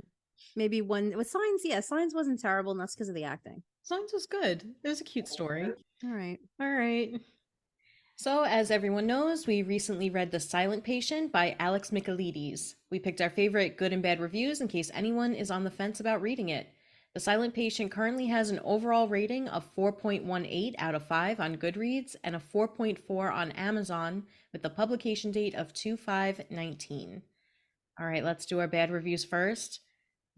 Maybe one with Signs. Yeah, Signs wasn't terrible, and that's because of the acting. Signs was good. It was a cute story. All right. So, as everyone knows, we recently read The Silent Patient by Alex Michaelides. We picked our favorite good and bad reviews in case anyone is on the fence about reading it. The Silent Patient currently has an overall rating of 4.18 out of 5 on Goodreads and a 4.4 on Amazon with the publication date of 2/5/19. All right, let's do our bad reviews first.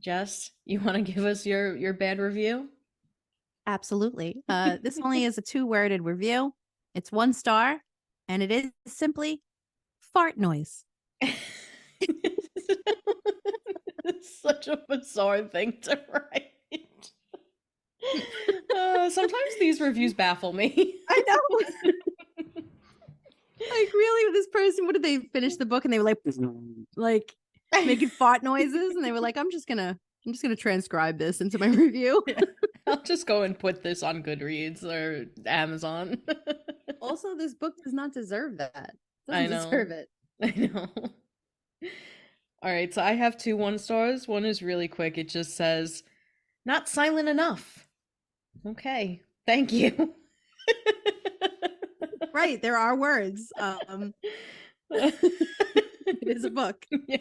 Jess, you want to give us your bad review? Absolutely. This only is a 2-worded review. It's 1 star, and it is simply fart noise. It's such a bizarre thing to write. Sometimes these reviews baffle me. I know. Like, really, with this person, what did they finish the book and they were like making fart noises, and they were like, I'm just gonna transcribe this into my review. Yeah. I'll just go and put this on Goodreads or Amazon. Also, this book does not deserve that. I know. Deserve it. I know. All right, so I have 2 1-stars. One is really quick. It just says, "Not silent enough." Okay, thank you. Right, there are words. It is a book. Yeah.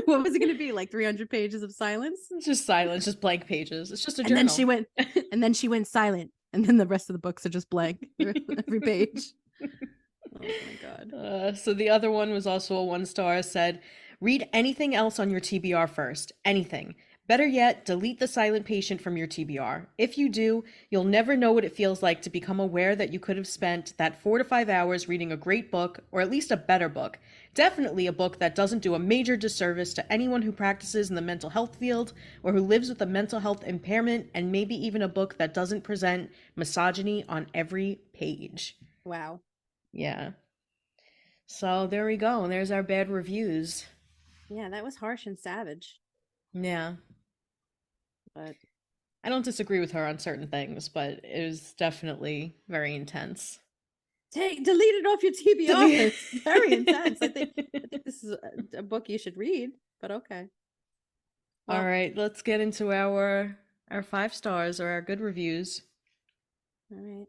What was it going to be? Like 300 pages of silence? It's just silence, just blank pages. It's just a and journal. then she went silent, and then the rest of the books are just blank. Every page. Oh my god. So the other one was also a 1-star. Said, "Read anything else on your TBR first. Anything. Better yet, delete The Silent Patient from your TBR. If you do, you'll never know what it feels like to become aware that you could have spent that 4 to 5 hours reading a great book, or at least a better book. Definitely a book that doesn't do a major disservice to anyone who practices in the mental health field or who lives with a mental health impairment, and maybe even a book that doesn't present misogyny on every page." Wow. Yeah. So there we go. And there's our bad reviews. Yeah, that was harsh and savage. Yeah. But I don't disagree with her on certain things, but it was definitely very intense. delete it off your TBR. It's very intense. I think this is a book you should read, but okay. Well, all right, let's get into our 5 stars or our good reviews. All right.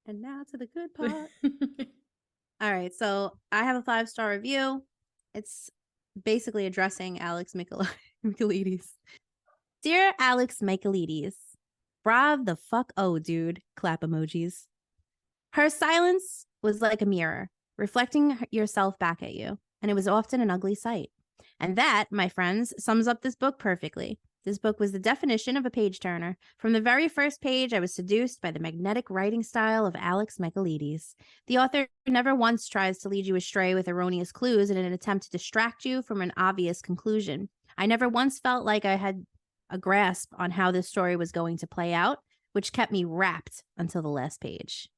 And now to the good part. All right, so I have a 5-star review. It's basically addressing Alex Michaelides. Dear Alex Michaelides, brav the fuck oh, dude, clap emojis. Her silence was like a mirror, reflecting yourself back at you, and it was often an ugly sight. And that, my friends, sums up this book perfectly. This book was the definition of a page-turner. From the very first page, I was seduced by the magnetic writing style of Alex Michaelides. The author never once tries to lead you astray with erroneous clues in an attempt to distract you from an obvious conclusion. I never once felt like I had a grasp on how this story was going to play out, which kept me rapt until the last page.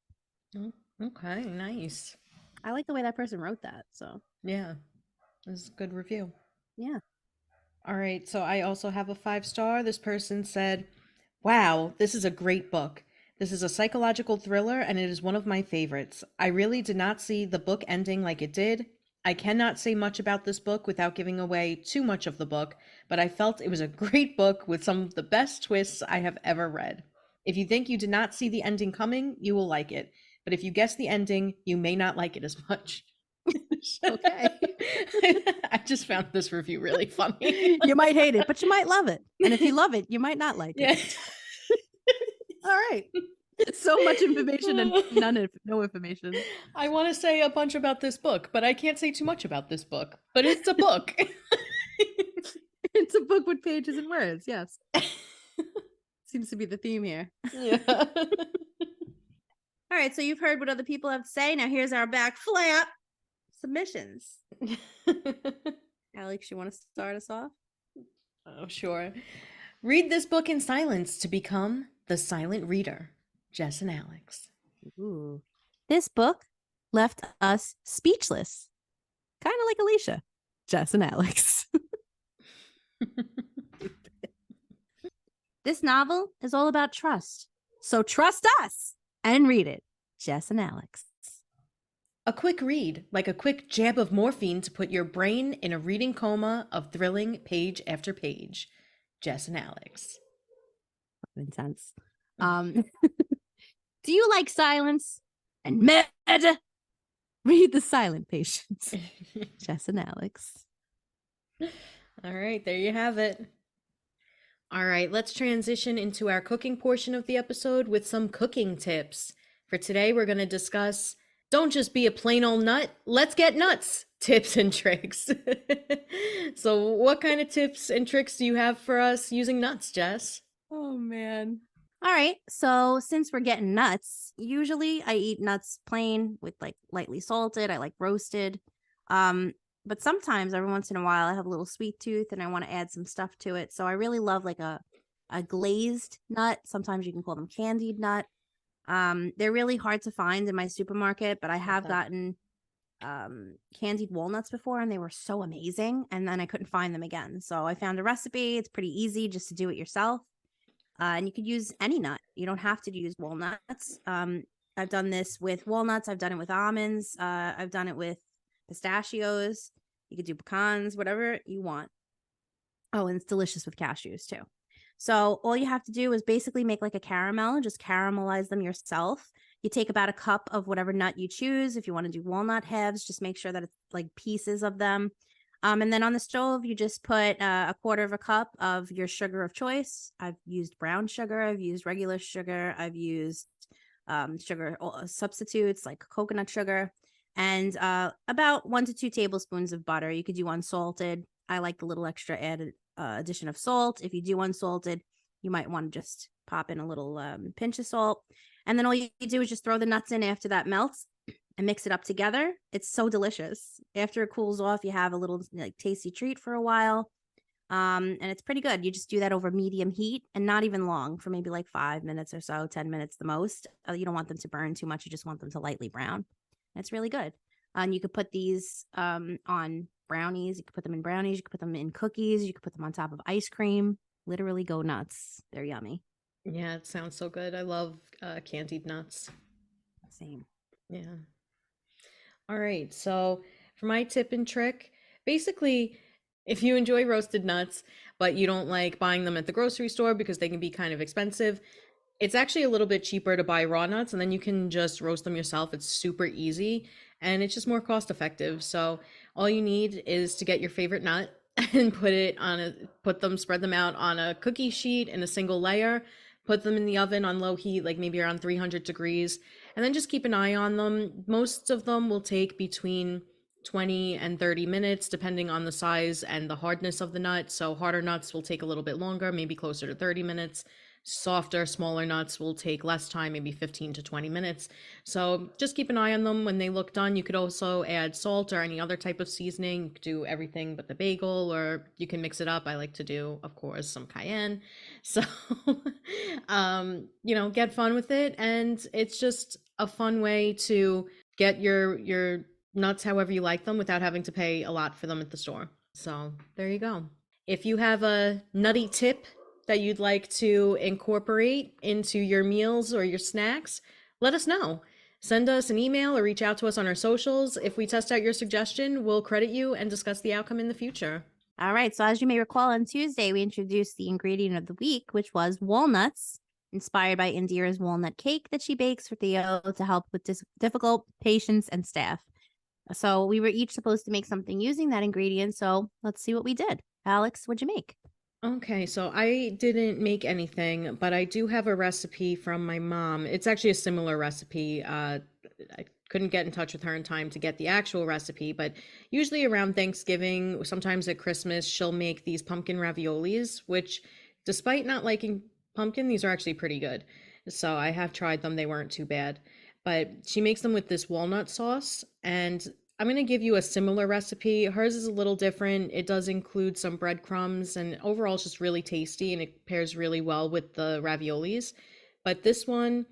Okay, nice. I like the way that person wrote that, so. Yeah, it was a good review. Yeah. All right, so I also have a 5-star. This person said, "Wow, this is a great book. This is a psychological thriller, and it is one of my favorites. I really did not see the book ending like it did. I cannot say much about this book without giving away too much of the book, but I felt it was a great book with some of the best twists I have ever read. If you think you did not see the ending coming, you will like it. But if you guess the ending, you may not like it as much. Okay. I just found this review really funny. You might hate it, but you might love it. And if you love it, you might not like Yeah. it. All right. So much information and no information. I want to say a bunch about this book, but I can't say too much about this book. But it's a book. It's a book with pages and words. Yes. Seems to be the theme here. Yeah. All right, so you've heard what other people have to say. Now here's our back flap submissions. Alex, you want to start us off? Oh, sure. Read this book in silence to become the silent reader. Jess and Alex. Ooh. This book left us speechless. Kind of like Alicia. Jess and Alex. This novel is all about trust. So trust us and read it. Jess and Alex. A quick read, like a quick jab of morphine to put your brain in a reading coma of thrilling page after page. Jess and Alex. Intense. Do you like silence and murder? Read The Silent Patients. Jess and Alex. All right, there you have it. All right, let's transition into our cooking portion of the episode with some cooking tips. For today, we're going to discuss don't just be a plain old nut, let's get nuts tips and tricks. So what kind of tips and tricks do you have for us using nuts, Jess? Oh, man. All right, so since we're getting nuts, usually I eat nuts plain with like lightly salted. I like roasted. But sometimes every once in a while I have a little sweet tooth and I want to add some stuff to it. So I really love like a glazed nut. Sometimes you can call them candied nut. They're really hard to find in my supermarket, but I have gotten candied walnuts before and they were so amazing. And then I couldn't find them again. So I found a recipe. It's pretty easy just to do it yourself. And you could use any nut. You don't have to use walnuts. I've done this with walnuts. I've done it with almonds. I've done it with pistachios. You could do pecans, whatever you want. Oh, and it's delicious with cashews too. So all you have to do is basically make like a caramel and just caramelize them yourself. You take about a cup of whatever nut you choose. If you want to do walnut halves, just make sure that it's like pieces of them. And then on the stove, you just put a quarter of a cup of your sugar of choice. I've used brown sugar. I've used regular sugar. I've used sugar substitutes like coconut sugar. And about 1 to 2 tablespoons of butter. You could do unsalted. I like the little extra added addition of salt. If you do unsalted, you might want to just pop in a little pinch of salt. And then all you do is just throw the nuts in after that melts and mix it up together. It's so delicious. After it cools off, you have a little like tasty treat for a while. And it's pretty good. You just do that over medium heat and not even long, for maybe like 5 minutes or so, 10 minutes the most. You don't want them to burn too much. You just want them to lightly brown. It's really good. And you could put these on brownies. You could put them in brownies. You could put them in cookies. You could put them on top of ice cream. Literally go nuts. They're yummy. Yeah, it sounds so good. I love candied nuts. Same. Yeah. All right. So for my tip and trick, basically, if you enjoy roasted nuts, but you don't like buying them at the grocery store because they can be kind of expensive, it's actually a little bit cheaper to buy raw nuts and then you can just roast them yourself. It's super easy and it's just more cost effective. So all you need is to get your favorite nut and spread them out on a cookie sheet in a single layer, put them in the oven on low heat, like maybe around 300 degrees, and then just keep an eye on them. Most of them will take between 20 and 30 minutes, depending on the size and the hardness of the nut. So harder nuts will take a little bit longer, maybe closer to 30 minutes. Softer, smaller nuts will take less time, maybe 15 to 20 minutes. So just keep an eye on them when they look done. You could also add salt or any other type of seasoning. You could do everything but the bagel, or you can mix it up. I like to do, of course, some cayenne. So, get fun with it. And it's just a fun way to get your nuts however you like them without having to pay a lot for them at the store. So there you go. If you have a nutty tip that you'd like to incorporate into your meals or your snacks, let us know. send us an email or reach out to us on our socials. If we test out your suggestion, we'll credit you and discuss the outcome in the future. All right. So as you may recall, on Tuesday, we introduced the ingredient of the week, which was walnuts, inspired by Indira's walnut cake that she bakes for Theo to help with difficult patients and staff. So we were each supposed to make something using that ingredient. So let's see what we did. Alex, what'd you make? Okay, so I didn't make anything, but I do have a recipe from my mom. It's actually a similar recipe. I couldn't get in touch with her in time to get the actual recipe, but usually around Thanksgiving, sometimes at Christmas, she'll make these pumpkin raviolis, which, despite not liking pumpkin, these are actually pretty good. So I have tried them. They weren't too bad. But she makes them with this walnut sauce, and I'm going to give you a similar recipe. Hers is a little different. It does include some breadcrumbs, and overall it's just really tasty, and it pairs really well with the raviolis. But this one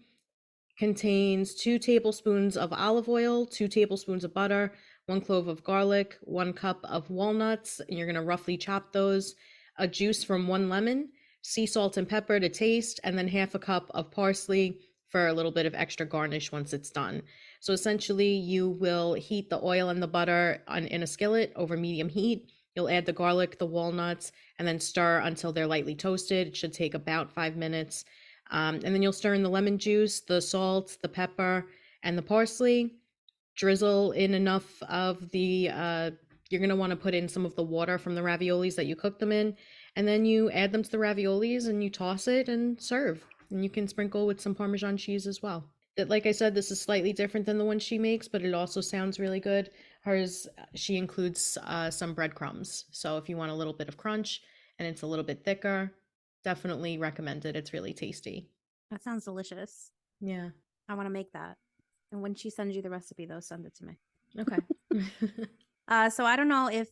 contains 2 tablespoons of olive oil, 2 tablespoons of butter, 1 clove of garlic, 1 cup of walnuts, and you're going to roughly chop those, a juice from 1 lemon, sea salt and pepper to taste, and then half a cup of parsley for a little bit of extra garnish once it's done. So essentially you will heat the oil and the butter in a skillet over medium heat. You'll add the garlic, the walnuts, and then stir until they're lightly toasted. It should take about 5 minutes. And then you'll stir in the lemon juice, the salt, the pepper, and the parsley. Drizzle in enough of the, you're going to want to put in some of the water from the raviolis that you cooked them in. And then you add them to the raviolis and you toss it and serve. And you can sprinkle with some Parmesan cheese as well. Like I said, this is slightly different than the one she makes, but it also sounds really good. Hers, she includes some breadcrumbs. So if you want a little bit of crunch and it's a little bit thicker, definitely recommend it. It's really tasty. That sounds delicious. Yeah. I want to make that. And when she sends you the recipe, though, send it to me. Okay. So I don't know if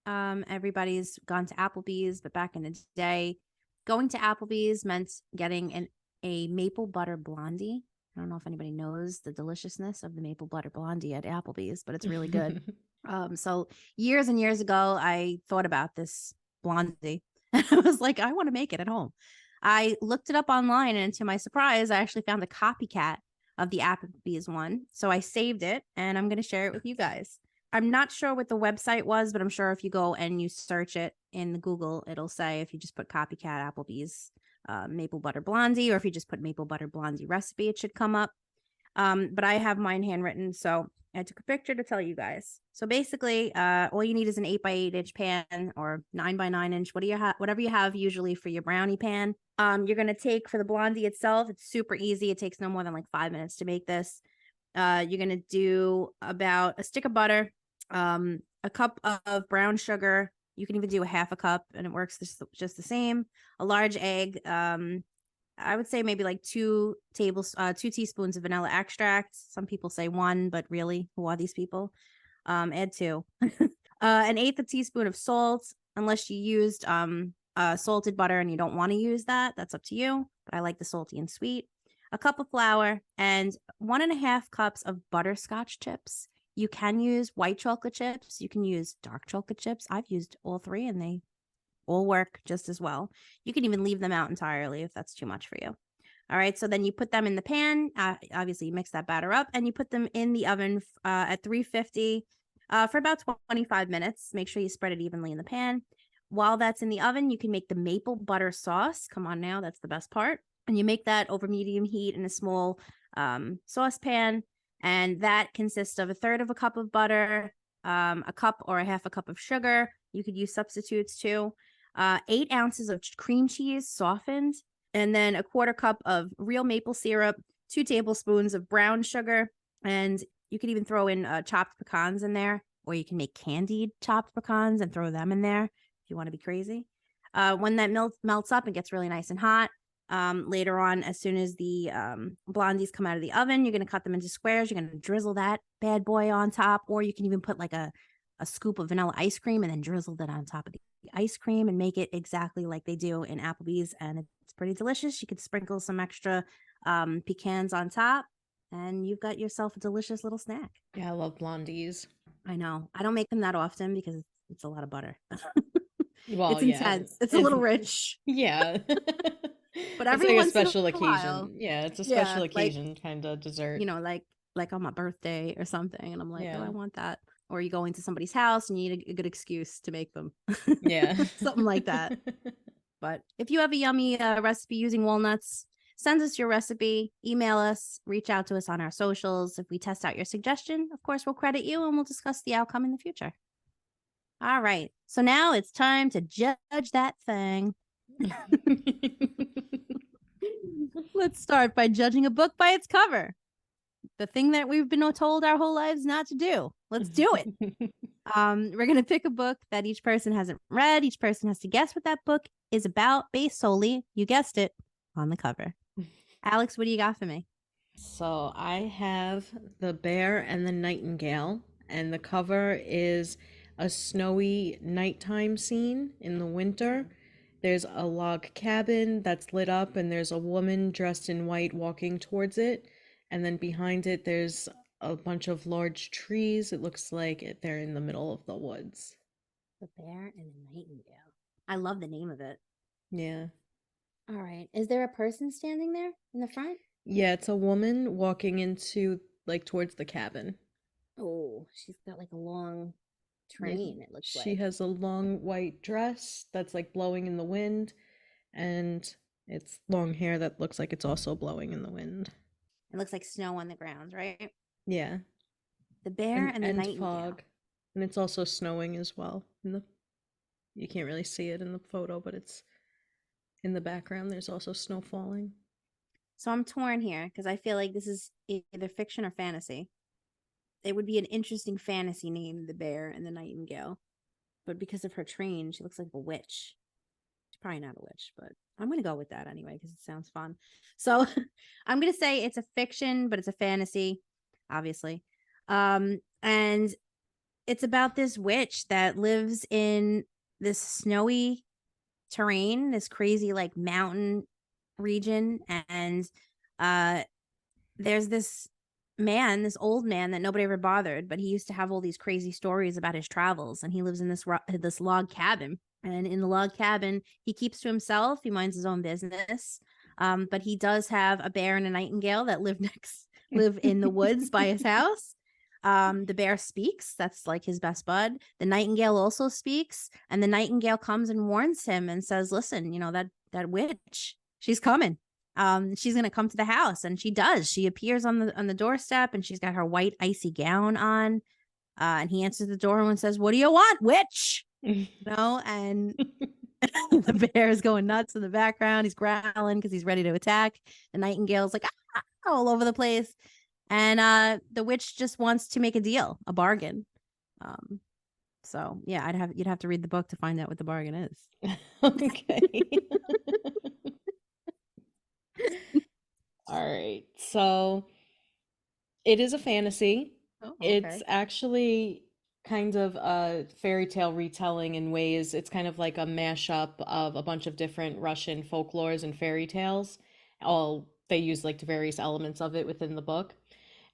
everybody's gone to Applebee's, but back in the day, going to Applebee's meant getting a maple butter blondie. I don't know if anybody knows the deliciousness of the maple butter blondie at Applebee's, but it's really good. So years and years ago, I thought about this blondie. I was like, I want to make it at home. I looked it up online, and to my surprise, I actually found a copycat of the Applebee's one. So I saved it, and I'm going to share it with you guys. I'm not sure what the website was, but I'm sure if you go and you search it in the Google, it'll say, if you just put copycat Applebee's maple butter blondie, or if you just put maple butter blondie recipe, it should come up. But I have mine handwritten, so I took a picture to tell you guys. So basically, all you need is an 8x8 inch pan or 9x9 inch, whatever you have usually for your brownie pan. You're going to take, for the blondie itself, it's super easy. It takes no more than like 5 minutes to make this. You're going to do about a stick of butter, a cup of brown sugar. You can even do a half a cup and it works just the same. A large egg. I would say maybe like 2 teaspoons of vanilla extract. Some people say 1, but really, who are these people? Add 2. An eighth of teaspoon of salt, unless you used salted butter and you don't want to use that. That's up to you. But I like the salty and sweet. A cup of flour and 1.5 cups of butterscotch chips. You can use white chocolate chips. You can use dark chocolate chips. I've used all 3 and they all work just as well. You can even leave them out entirely if that's too much for you. All right, so then you put them in the pan. Obviously, you mix that batter up and you put them in the oven at 350 for about 25 minutes. Make sure you spread it evenly in the pan. While that's in the oven, you can make the maple butter sauce. Come on now, that's the best part. And you make that over medium heat in a small saucepan. And that consists of 1/3 of a cup of butter, a cup or a half a cup of sugar. You could use substitutes too. 8 ounces of cream cheese softened, and then 1/4 cup of real maple syrup, 2 tablespoons of brown sugar, and you could even throw in chopped pecans in there, or you can make candied chopped pecans and throw them in there if you want to be crazy. When that melts up and gets really nice and hot, later on, as soon as the blondies come out of the oven, you're going to cut them into squares. You're going to drizzle that bad boy on top, or you can even put like a scoop of vanilla ice cream and then drizzle that on top of the ice cream and make it exactly like they do in Applebee's, and it's pretty delicious. You could sprinkle some extra pecans on top, and you've got yourself a delicious little snack. Yeah, I love blondies. I know. I don't make them that often because it's a lot of butter. Well, it's intense. It's a little rich. Yeah. But every it's like once a special in a occasion. while, Yeah, it's a special occasion kind of dessert. Like like on my birthday or something, and I'm like, oh, Yeah. I want that. Or you go into somebody's house and you need a good excuse to make them. Yeah. Something like that. But if you have a yummy recipe using walnuts, send us your recipe, email us, reach out to us on our socials. If we test out your suggestion, of course, we'll credit you and we'll discuss the outcome in the future. All right. So now it's time to judge that thing. Let's start by judging a book by its cover. The thing that we've been told our whole lives not to do. Let's do it. We're going to pick a book that each person hasn't read. Each person has to guess what that book is about, based solely, you guessed it, on the cover. Alex, what do you got for me? So I have The Bear and the Nightingale, and the cover is a snowy nighttime scene in the winter. There's a log cabin that's lit up, and there's a woman dressed in white walking towards it. And then behind it, there's a bunch of large trees. It looks like they're in the middle of the woods. The Bear and the Nightingale. I love the name of it. Yeah. All right. Is there a person standing there in the front? Yeah, it's a woman walking into, like, towards the cabin. Oh, she's got like a long train, it looks She like. has a long white dress that's like blowing in the wind, and it's long hair that looks like it's also blowing in the wind. It looks like snow on the ground, right? Yeah. The Bear and the Nightingale. Fog. And it's also snowing as well. You can't really see it in the photo, but it's in the background. There's also snow falling. So I'm torn here because I feel like this is either fiction or fantasy. It would be an interesting fantasy name, The Bear and the Nightingale. But because of her train, she looks like a witch. She's probably not a witch, but I'm going to go with that anyway because it sounds fun. So I'm going to say it's a fiction, but it's a fantasy, obviously. And it's about this witch that lives in this snowy terrain, this crazy like mountain region, and there's this old man that nobody ever bothered, but he used to have all these crazy stories about his travels, and he lives in this log cabin. And in the log cabin, he keeps to himself. He minds his own business. But he does have a bear and a nightingale that live in the woods by his house. The bear speaks. That's like his best bud. The nightingale also speaks, and the nightingale comes and warns him and says, listen, that witch, she's coming. She's going to come to the house, and she does. She appears on the doorstep, and she's got her white icy gown on. And he answers the door and says, what do you want, witch? And the bear is going nuts in the background. He's growling because he's ready to attack. The nightingale's like all over the place. And the witch just wants to make a deal, a bargain. So yeah, you'd have to read the book to find out what the bargain is. Okay. All right. So it is a fantasy. Oh, okay. It's actually kind of a fairy tale retelling in ways. It's kind of like a mashup of a bunch of different Russian folklores and fairy tales. They use like the various elements of it within the book.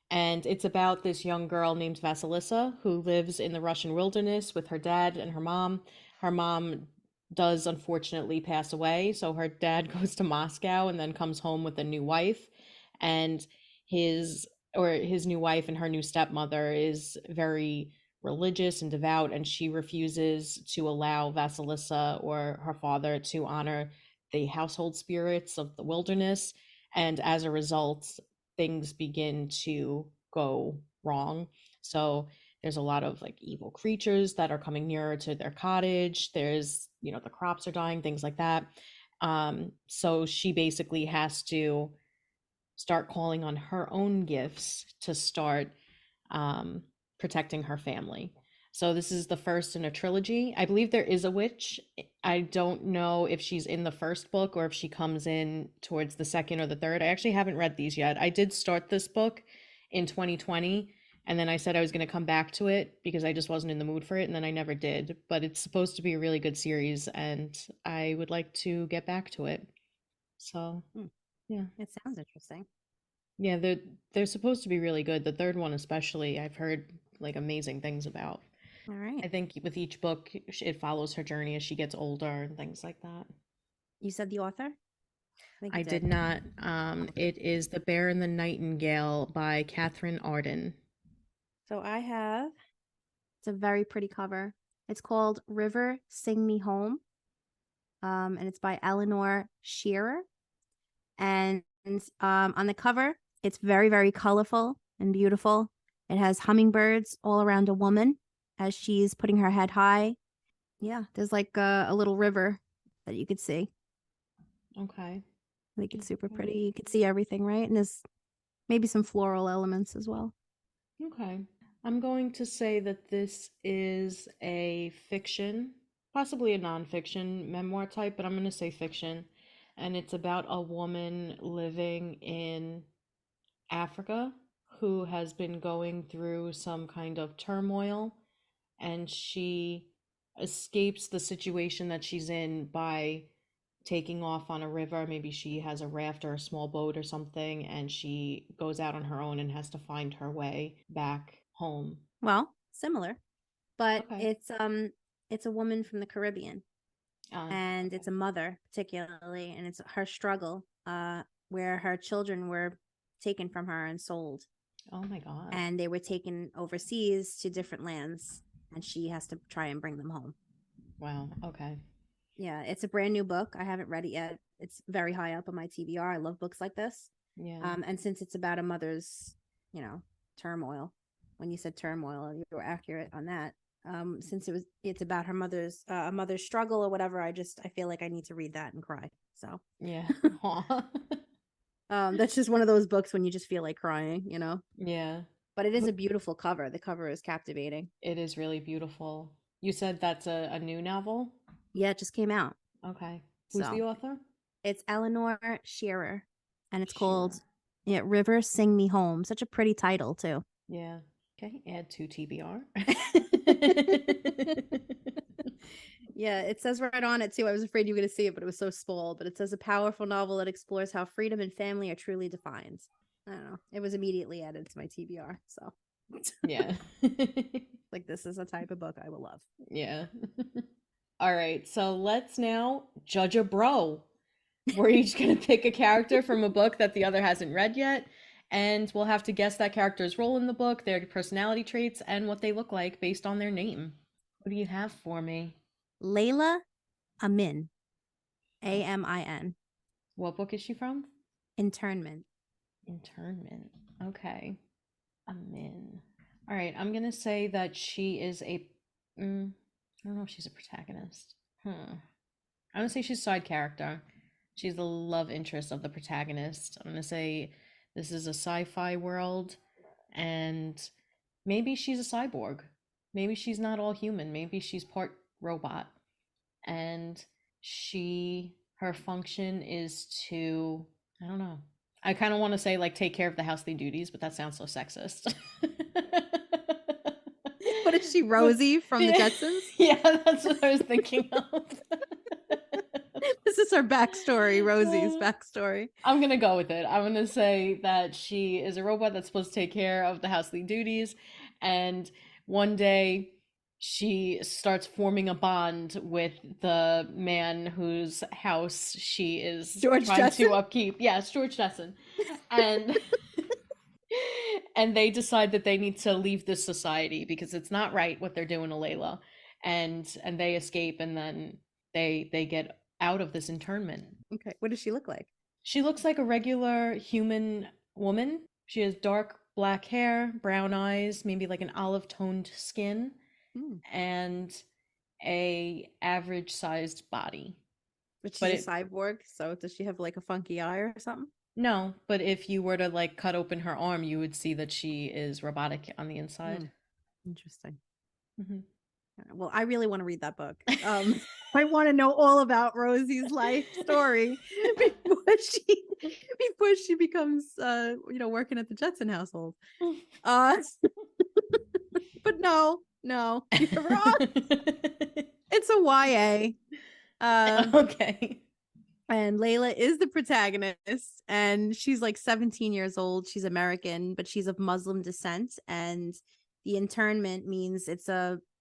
And it's about this young girl named Vasilisa who lives in the Russian wilderness with her dad and her mom. Her mom does unfortunately pass away, so her dad goes to Moscow and then comes home with a new wife. And his new wife and her new stepmother is very religious and devout, and she refuses to allow Vasilisa or her father to honor the household spirits of the wilderness. And as a result, things begin to go wrong. So there's a lot of like evil creatures that are coming nearer to their cottage. There's, the crops are dying, things like that. So she basically has to start calling on her own gifts to start protecting her family. So this is the first in a trilogy. I believe there is a witch. I don't know if she's in the first book or if she comes in towards the second or the third. I actually haven't read these yet. I did start this book in 2020, and then I said I was going to come back to it because I just wasn't in the mood for it, and then I never did. But it's supposed to be a really good series, and I would like to get back to it. So, yeah. It sounds interesting. Yeah, they're supposed to be really good. The third one especially, I've heard like amazing things about. All right. I think with each book, it follows her journey as she gets older and things like that. You said the author? think I you did not. It is The Bear and the Nightingale by Catherine Arden. So I have, it's a very pretty cover. It's called River Sing Me Home. And it's by Eleanor Shearer. And on the cover, it's very, very colorful and beautiful. It has hummingbirds all around a woman as she's putting her head high. Yeah, there's like a little river that you could see. Okay. I think it's super pretty. You could see everything, right? And there's maybe some floral elements as well. Okay. I'm going to say that this is a fiction, possibly a nonfiction memoir type, but I'm going to say fiction. And it's about a woman living in Africa who has been going through some kind of turmoil, and she escapes the situation that she's in by taking off on a river. Maybe she has a raft or a small boat or something, and she goes out on her own and has to find her way back home. Well, similar, but Okay. it's a woman from the Caribbean, and it's a mother particularly, and it's her struggle where her children were taken from her and sold. Oh my God. And they were taken overseas to different lands, and she has to try and bring them home. Wow. Okay. Yeah, it's a brand new book. I haven't read it yet. It's very high up on my TBR. I love books like this. Yeah. And since it's about a mother's, turmoil, when you said turmoil, you were accurate on that. Since it's about her mother's a mother's struggle or whatever, I feel like I need to read that and cry. So Yeah. that's just one of those books when you just feel like crying, Yeah. But it is a beautiful cover. The cover is captivating. It is really beautiful. You said that's a new novel? Yeah, it just came out. Okay. Who's So the author? it's Eleanor Shearer, and it's Shearer. called River Sing Me Home. Such a pretty title too. Yeah. Okay. Add to TBR. Yeah, it says right on it too. I was afraid you were going to see it, but it was so small. But it says a powerful novel that explores how freedom and family are truly defined. I don't know. It was immediately added to my TBR. So Yeah. like, this is a type of book I will love. Yeah. All right. So let's now judge a bro. We're each going to pick a character from a book that the other hasn't read yet. And we'll have to guess that character's role in the book, their personality traits, and what they look like based on their name. What do you have for me? Layla Amin. Amin. What book is she from? Internment. Internment. Okay. Amin. All right. I'm going to say that she is I don't know if she's a protagonist. I'm going to say she's a side character. She's the love interest of the protagonist. I'm going to say this is a sci-fi world, and maybe she's a cyborg. Maybe she's not all human. Maybe she's part robot. And her function is to, I don't know. I kind of want to say like take care of the housely duties, but that sounds so sexist. What is she, Rosie from the Jetsons? Yeah, that's what I was thinking of. This is her backstory, Rosie's backstory. I'm going to go with it. I'm going to say that she is a robot that's supposed to take care of the housely duties. And one day she starts forming a bond with the man whose house she is trying to upkeep. Yes, George Jessen. And and they decide that they need to leave this society because it's not right what they're doing to Layla. And they escape, and then they get out of this internment. Okay. What does she look like? She looks like a regular human woman. She has dark black hair, brown eyes, maybe like an olive toned skin, and a average sized body. But she's a cyborg, so does she have like a funky eye or something? No, but if you were to like cut open her arm, you would see that she is robotic on the inside. Interesting. Mm-hmm. Well, I really want to read that book. I want to know all about Rosie's life story before she becomes working at the Jetson household. But no, you're wrong. It's a YA. Okay. And Layla is the protagonist, and she's like 17 years old. She's American, but she's of Muslim descent, and the internment means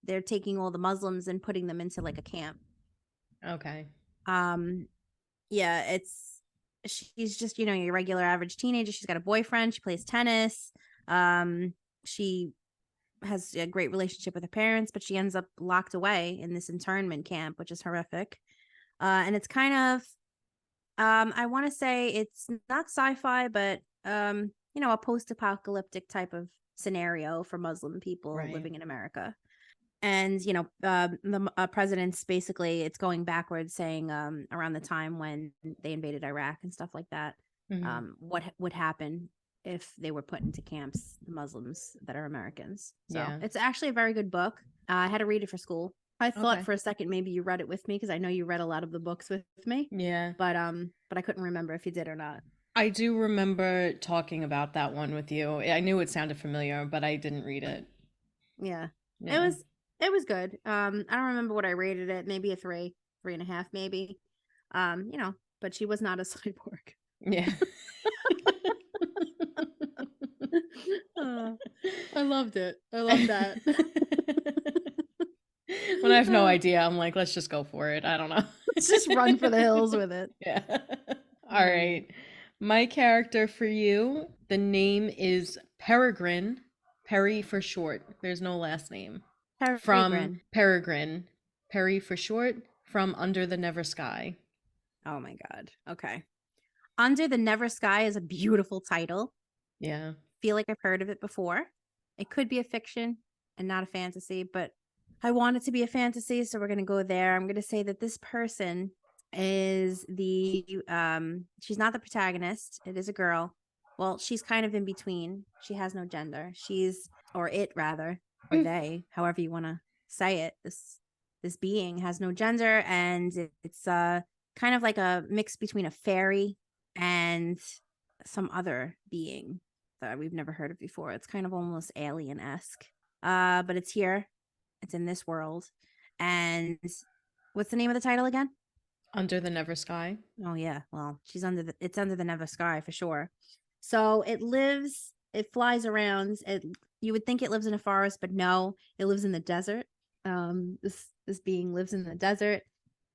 they're taking all the Muslims and putting them into like a camp. Okay. Yeah, it's she's just, you know, your regular average teenager. She's got a boyfriend. She plays tennis. She has a great relationship with her parents, but she ends up locked away in this internment camp, which is horrific. And it's kind of, I want to say it's not sci-fi, but you know, a post-apocalyptic type of scenario for Muslim people Right. living in America. And you know, the president's basically, it's going backwards, saying around the time when they invaded Iraq and stuff like that, what would happen if they were put into camps, the Muslims that are Americans. So Yeah. it's actually a very good book. I had to read it for school. I thought Okay. for a second maybe you read it with me, because I know you read a lot of the books with me. Yeah. But I couldn't remember if you did or not. I do remember talking about that one with you. I knew it sounded familiar, but I didn't read it. Yeah. Yeah. It was good. I don't remember what I rated it. Maybe a 3.5, maybe. You know, but she was not a cyborg. Yeah. I loved it. I love that. When I have no idea, I'm like, let's just go for it. I don't know. Let's just run for the hills with it. Yeah. All right. My character for you, the name is Peregrine. Perry for short. There's no last name. From Peregrine. Perry for short, from Under the Never Sky. Oh my God. Okay. Under the Never Sky is a beautiful title. Yeah. Feel like I've heard of it before. It could be a fiction and not a fantasy, but I want it to be a fantasy, so we're going to go there. I'm going to say that this person is the she's not the protagonist. It is a girl. Well, she's kind of in between. She has no gender. Or it rather, or they, however you want to say it. This being has no gender, and it's kind of like a mix between a fairy and some other being that we've never heard of before. It's kind of almost alien-esque. But it's here. It's in this world. And what's the name of the title again? Under the Never Sky. Oh yeah. Well, it's under the Never Sky for sure. So it flies around. You would think it lives in a forest, but no, it lives in the desert. This being lives in the desert.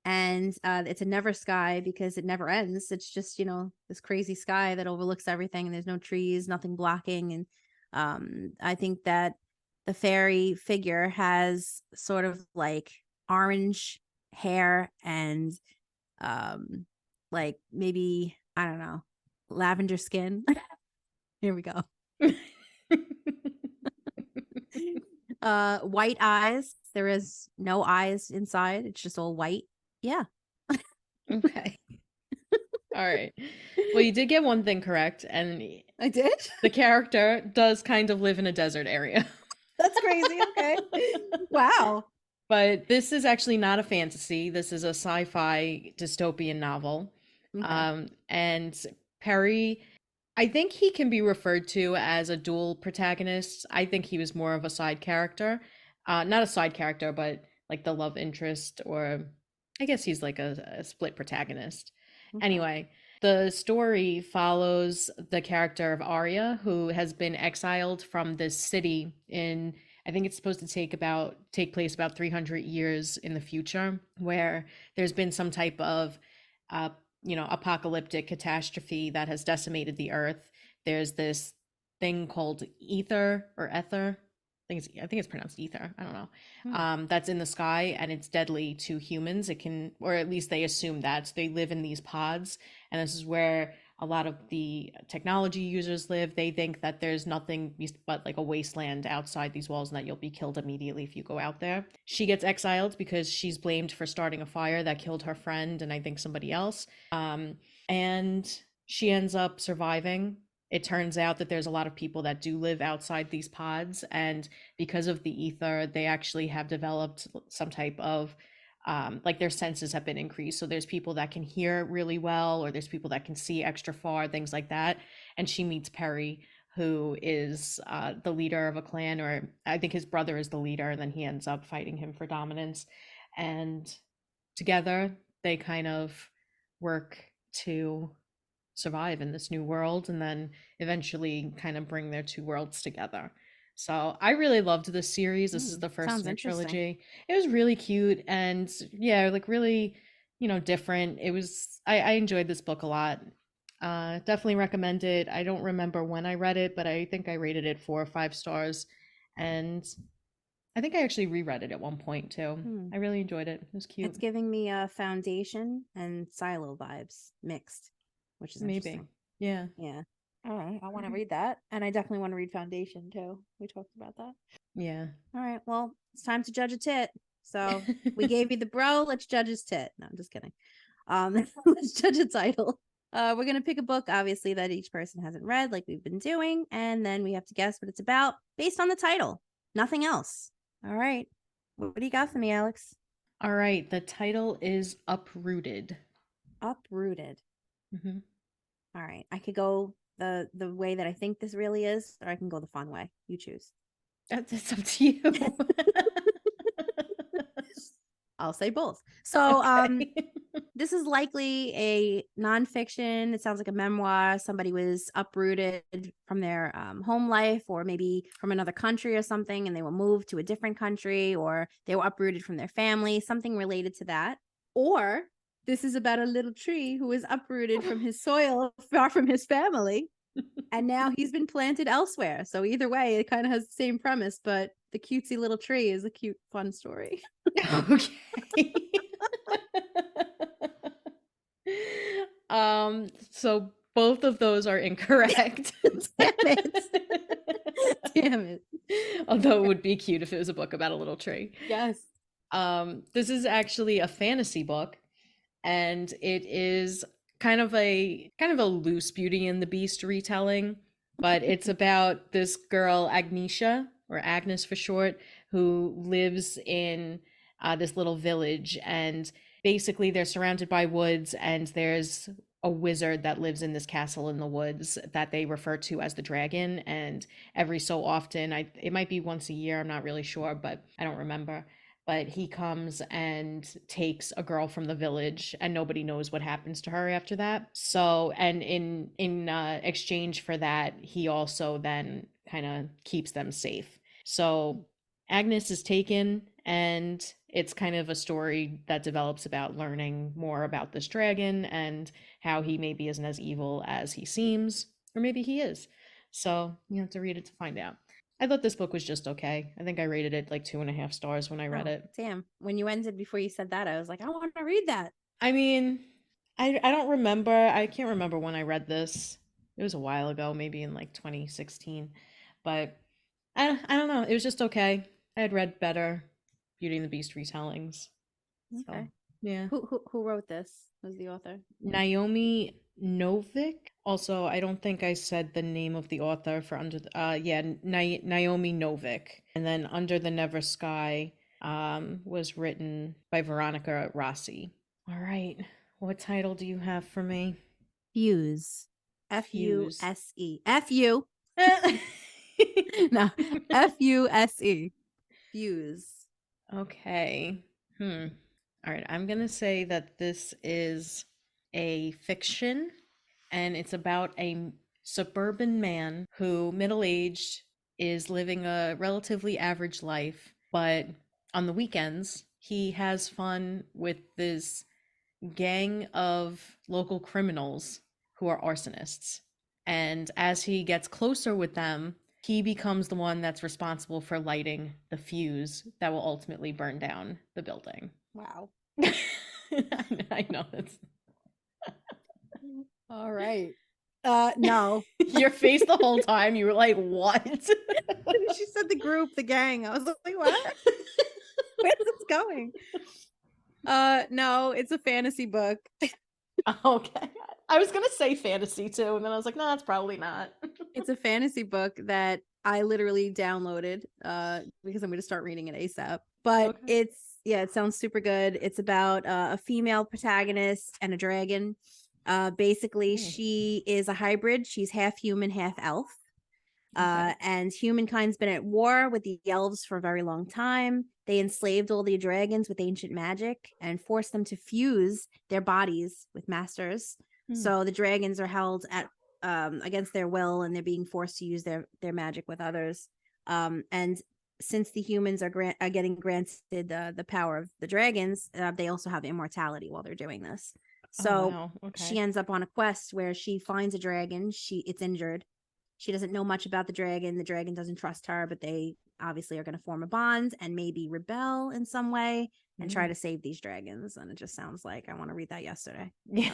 And it's a never sky because it never ends. It's just, you know, this crazy sky that overlooks everything, and there's no trees, nothing blocking. And I think that the fairy figure has sort of like orange hair and like maybe, I don't know, lavender skin. Here we go. White eyes. There is no eyes inside. It's just all white. Yeah. Okay. All right. Well, you did get one thing correct, and I did. the character does kind of live in a desert area. That's crazy. Okay. Wow. But this is actually not a fantasy. This is a sci-fi dystopian novel. Okay. And Perry, I think he can be referred to as a dual protagonist. I think he was more of a side character. Not a side character, but like the love interest, or I guess he's like a split protagonist. Okay. Anyway, the story follows the character of Arya, who has been exiled from this city in, I think it's supposed to take place about 300 years in the future, where there's been some type of apocalyptic catastrophe that has decimated the earth. There's this thing called ether or ether. I think it's pronounced ether. I don't know. That's in the sky, and it's deadly to humans. It can, or at least they assume that. So they live in these pods, and this is where a lot of the technology users live. They think that there's nothing but like a wasteland outside these walls, and that you'll be killed immediately if you go out there. She gets exiled because she's blamed for starting a fire that killed her friend and I think somebody else. And she ends up surviving. It turns out that there's a lot of people that do live outside these pods, and because of the ether, they actually have developed some type of like their senses have been increased. So there's people that can hear really well, or there's people that can see extra far, things like that. And she meets Perry, who is the leader of a clan, or I think his brother is the leader, and then he ends up fighting him for dominance. And together they kind of work to survive in this new world, and then eventually kind of bring their two worlds together. So I really loved this series. This is the first in the trilogy. It was really cute, and yeah, like really, different. It was, I enjoyed this book a lot. Definitely recommend it. I don't remember when I read it, but I think I rated it 4 or 5 stars. And I think I actually reread it at one point too. I really enjoyed it. It was cute. It's giving me a Foundation and Silo vibes mixed, which is interesting. Yeah. Yeah. All right. I want to read that. And I definitely want to read Foundation too. We talked about that. Yeah. All right. Well, it's time to judge a tit. So we gave you the bro. Let's judge his tit. No, I'm just kidding. Let's judge a title. We're gonna pick a book, obviously, that each person hasn't read, like we've been doing, and then we have to guess what it's about based on the title. Nothing else. All right. What do you got for me, Alex? All right. The title is Uprooted. Uprooted. Mm-hmm. All right. I could go the way that I think this really is, or I can go the fun way. You choose. It's up to you. I'll say both. So, Okay. this is likely a nonfiction. It sounds like a memoir. Somebody was uprooted from their home life, or maybe from another country or something, and they were moved to a different country, or they were uprooted from their family, something related to that. Or this is about a little tree who was uprooted from his soil, far from his family, and now he's been planted elsewhere. So either way, it kind of has the same premise, but the cutesy little tree is a cute, fun story. Okay. So both of those are incorrect. Damn it. Damn it. Although it would be cute if it was a book about a little tree. Yes. This is actually a fantasy book, and it is kind of a loose Beauty and the Beast retelling, but it's about this girl, Agnesia, or Agnes for short, who lives in this little village, and basically they're surrounded by woods, and there's a wizard that lives in this castle in the woods that they refer to as the dragon. And every so often, it might be once a year, I'm not really sure, but I don't remember, but he comes and takes a girl from the village, and nobody knows what happens to her after that. So, and in exchange for that, he also then kind of keeps them safe. So Agnes is taken, and it's kind of a story that develops about learning more about this dragon and how he maybe isn't as evil as he seems, or maybe he is. So you have to read it to find out. I thought this book was just okay. I think I rated it like 2.5 stars when I read it. Damn. When you ended before you said that, I was like, I want to read that. I mean, I don't remember. I can't remember when I read this. It was a while ago, maybe in like 2016. But I don't know. It was just okay. I had read better Beauty and the Beast retellings. Okay. So, yeah. Who wrote this? Who's the author? Naomi Novik. Also, I don't think I said the name of the author for Under the Naomi Novik. And then Under the Never Sky was written by Veronica Rossi. All right. What title do you have for me? Fuse. F-U-S-E. F-U. No. F-U-S-E. Fuse. Okay. All right. I'm going to say that this is a fiction, and it's about a suburban man who, middle-aged, is living a relatively average life, but on the weekends, he has fun with this gang of local criminals who are arsonists. And as he gets closer with them, he becomes the one that's responsible for lighting the fuse that will ultimately burn down the building. Wow. I know that's All right. No. your face the whole time. You were like, what? She said the group, the gang. I was like, what? Where's this going? No, it's a fantasy book. Okay. I was gonna say fantasy too, and then I was like, no, that's probably not. It's a fantasy book that I literally downloaded because I'm going to start reading it ASAP. But Okay. it sounds super good. It's about a female protagonist and a dragon. Basically, she is a hybrid. She's half human, half elf. And humankind's been at war with the elves for a very long time. They enslaved all the dragons with ancient magic and forced them to fuse their bodies with masters. So the dragons are held at against their will, and they're being forced to use their magic with others. And since the humans are getting granted the power of the dragons, they also have immortality while they're doing this. So wow. she Okay. ends up on a quest where she finds a dragon. It's injured. She doesn't know much about the dragon. The dragon doesn't trust her, but they obviously are going to form a bond and maybe rebel in some way and try to save these dragons. And it just sounds like I want to read that yesterday. Yeah.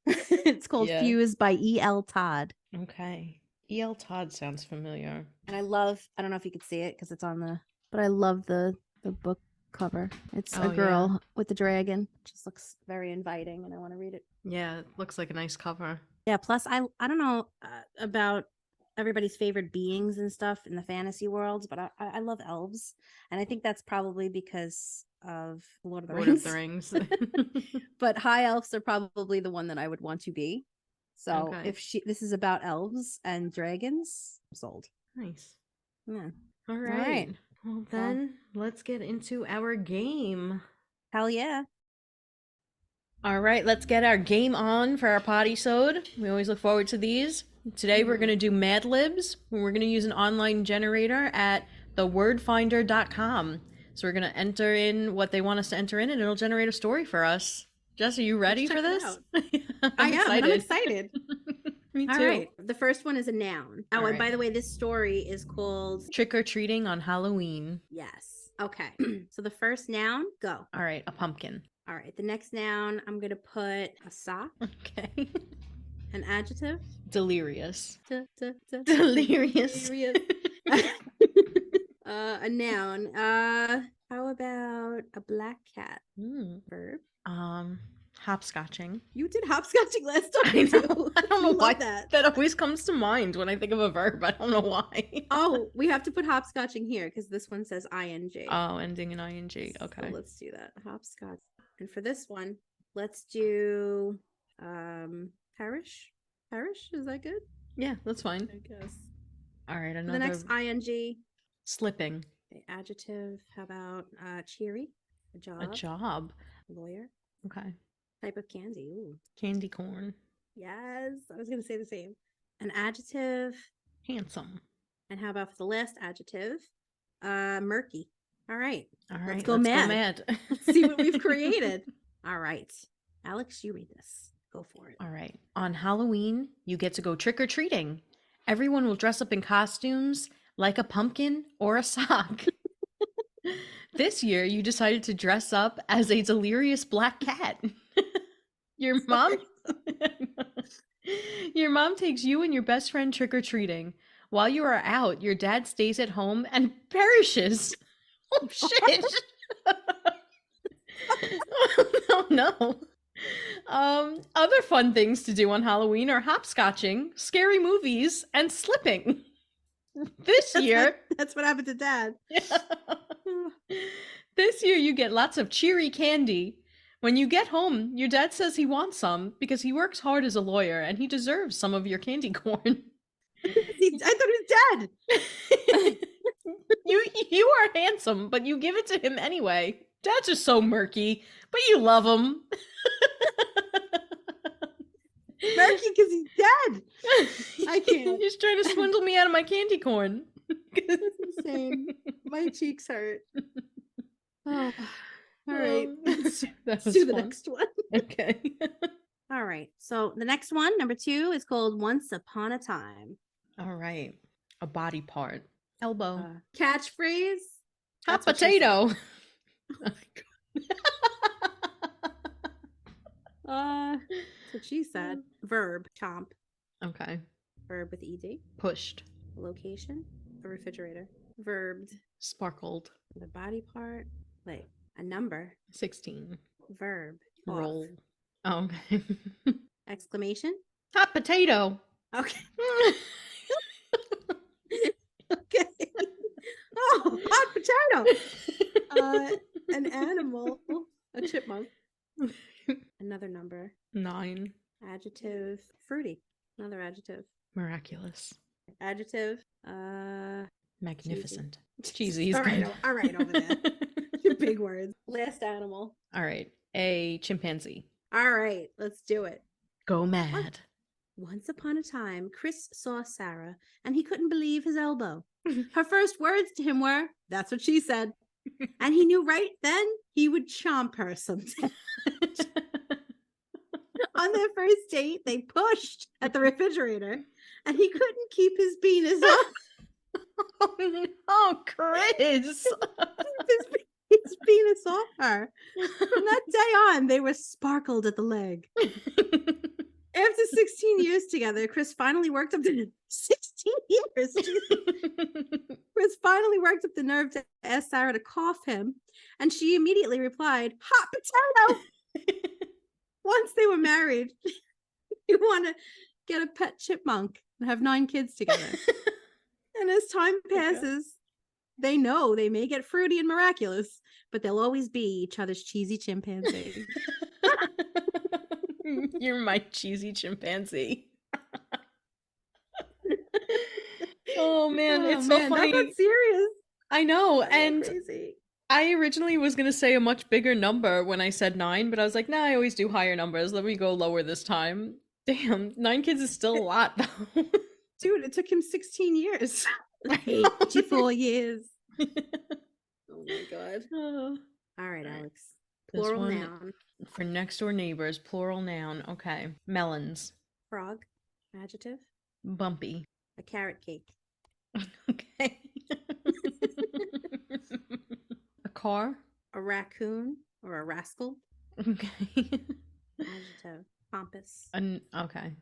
It's called Yeah. Fuse by E.L. Todd. Okay. E.L. Todd sounds familiar. And I don't know if you could see it because it's on but I love the book cover. It's a girl with the dragon. It just looks very inviting and I want to read it. Yeah, it looks like a nice cover. Yeah, plus I don't know about everybody's favorite beings and stuff in the fantasy worlds, but I love elves. And I think that's probably because of Lord of the Rings. But high elves are probably the one that I would want to be. So if this is about elves and dragons, I'm sold. Nice. Yeah. All right. Well, then let's get into our game. Hell yeah. All right, let's get our game on for our Poddy'sode. We always look forward to these. Today we're going to do Mad Libs. We're going to use an online generator at thewordfinder.com. So we're going to enter in what they want us to enter in, and it'll generate a story for us. Jess, are you ready for this? I'm excited. Me too. All right. The first one is a noun. Oh, and by the way, this story is called Trick or Treating on Halloween. Yes. Okay. So the first noun, go. All right, a pumpkin. All right. The next noun, I'm going to put a sock. Okay. An adjective. Delirious. Delirious. A noun. How about a black cat? Verb. Hopscotching. You did hopscotching last time. I know. I don't know why that. That always comes to mind when I think of a verb. I don't know why. Oh, we have to put hopscotching here because this one says ing. Oh, ending in ing. Okay. So let's do that. Hopscotch. And for this one, let's do parish. Parish, is that good? Yeah, that's fine. I guess. All right, another. The next ing. Slipping. Okay, adjective. How about cheery? A job. A job. Lawyer. Okay. Type of candy. Ooh. Candy corn. Yes, I was gonna say the same. An adjective. Handsome. And how about for the last adjective? Murky. All right. Let's go mad. Let's see what we've created. All right. Alex, you read this. Go for it. All right. On Halloween, you get to go trick-or-treating. Everyone will dress up in costumes like a pumpkin or a sock. This year, you decided to dress up as a delirious black cat. Your mom takes you and your best friend trick-or-treating. While you are out, your dad stays at home and perishes. Oh, shit. Oh, no. Other fun things to do on Halloween are hopscotching, scary movies, and slipping. This year... That's what happened to Dad. Yeah. This year, you get lots of cheery candy. When you get home, your dad says he wants some because he works hard as a lawyer and he deserves some of your candy corn. I thought he was dead. You are handsome, but you give it to him anyway. Dad's just so murky, but you love him. Murky because he's dead. I can't. He's trying to swindle me out of my candy corn. Same. My cheeks hurt. Oh. All right. Let's do the next one. Okay. All right. So the next one, number 2, is called Once Upon a Time. All right. A body part. Elbow. Catchphrase. Hot potato. That's what she said. Verb. Chomp. Okay. Verb with ed. Pushed. Location. A refrigerator. Verbed. Sparkled. The body part. Like a number. 16. Verb. Roll. Oh, okay. Exclamation. Hot potato. Okay. Okay. Oh, hot potato. An animal. A chipmunk. Another number. 9. Adjective. Fruity. Another adjective. Miraculous. Adjective. Magnificent. Cheesy. All right, over there. Two big words. Last animal. All right. A chimpanzee. All right, let's do it. Go mad. Once upon a time, Chris saw Sarah, and he couldn't believe his elbow. Her first words to him were, "That's what she said." And he knew right then he would chomp her sometimes. On their first date, they pushed at the refrigerator and he couldn't keep his penis off. Oh, Chris. His penis off her. From that day on, they were sparkled at the leg. After 16 years together, Chris finally worked up the 16 years. Chris finally worked up the nerve to ask Sarah to cough him, and she immediately replied, "Hot potato." Once they were married, you want to get a pet chipmunk and have 9 kids together. And as time passes, they know they may get fruity and miraculous, but they'll always be each other's cheesy chimpanzee. You're my cheesy chimpanzee. Oh man, it's so funny. That got serious. I know, That's and crazy. I originally was gonna say a much bigger number when I said 9, but I was like, nah, I always do higher numbers. Let me go lower this time. Damn, 9 kids is still a lot, though. Dude, it took him 16 years. 84 years. Oh my god. All right, Alex. This Plural one noun. for next door neighbors, plural noun. Okay. Melons. Frog. Adjective. Bumpy. A carrot cake. Okay. A car. A raccoon or a rascal. Okay. Adjective. Pompous. Okay.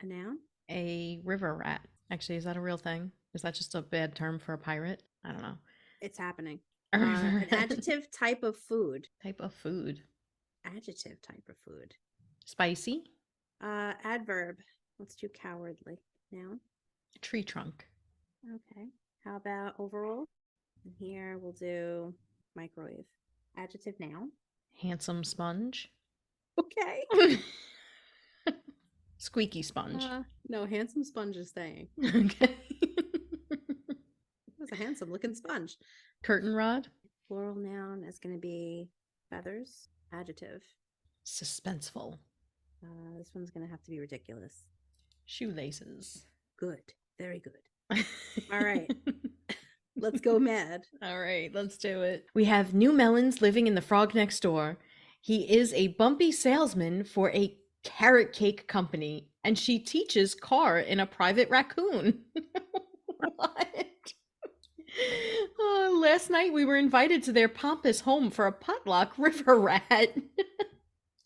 A noun. A river rat. Actually, is that a real thing? Is that just a bad term for a pirate? I don't know. It's happening. A river An rat. adjective type of food. Type of food. Adjective type of food. Spicy. Adverb. Let's do cowardly. Noun. Tree trunk. Okay. How about overall? And here we'll do microwave. Adjective noun. Handsome sponge. Okay. Squeaky sponge. No, handsome sponge is staying. Okay. That's a handsome looking sponge. Curtain rod. Plural noun is going to be feathers. Adjective. Suspenseful. This one's going to have to be ridiculous. Shoelaces. Good. Very good. All right. Let's go mad. All right, let's do it. We have New Melons living in the frog next door. He is a bumpy salesman for a carrot cake company, and she teaches car in a private raccoon. What? Last night we were invited to their pompous home for a potluck river rat.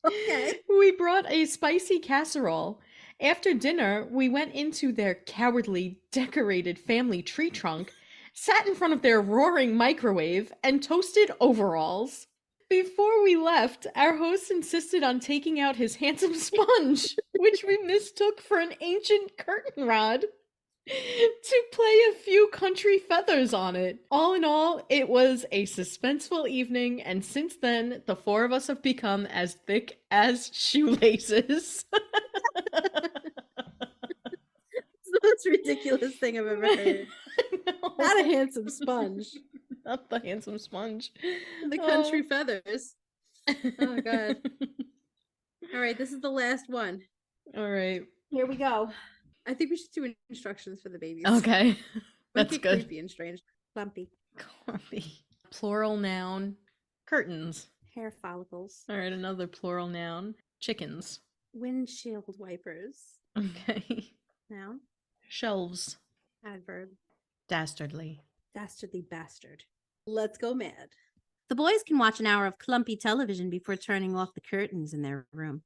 Okay. We brought a spicy casserole. After dinner, we went into their cowardly decorated family tree trunk, sat in front of their roaring microwave, and toasted overalls. Before we left, our host insisted on taking out his handsome sponge, which we mistook for an ancient curtain rod, to play a few country feathers on it. All in all, it was a suspenseful evening, and since then, the 4 of us have become as thick as shoelaces. It's the most ridiculous thing I've ever heard. No. Not a handsome sponge. Not the handsome sponge. The country feathers. Oh, God. All right, this is the last one. All right. Here we go. I think we should do instructions for the babies. Okay. That's Make it good. creepy and strange. Clumpy. Clumpy. Plural noun. Curtains. Hair follicles. All right, another plural noun. Chickens. Windshield wipers. Okay. Noun. Shelves. Adverb. Dastardly. Dastardly bastard. Let's go mad. The boys can watch an hour of clumpy television before turning off the curtains in their room.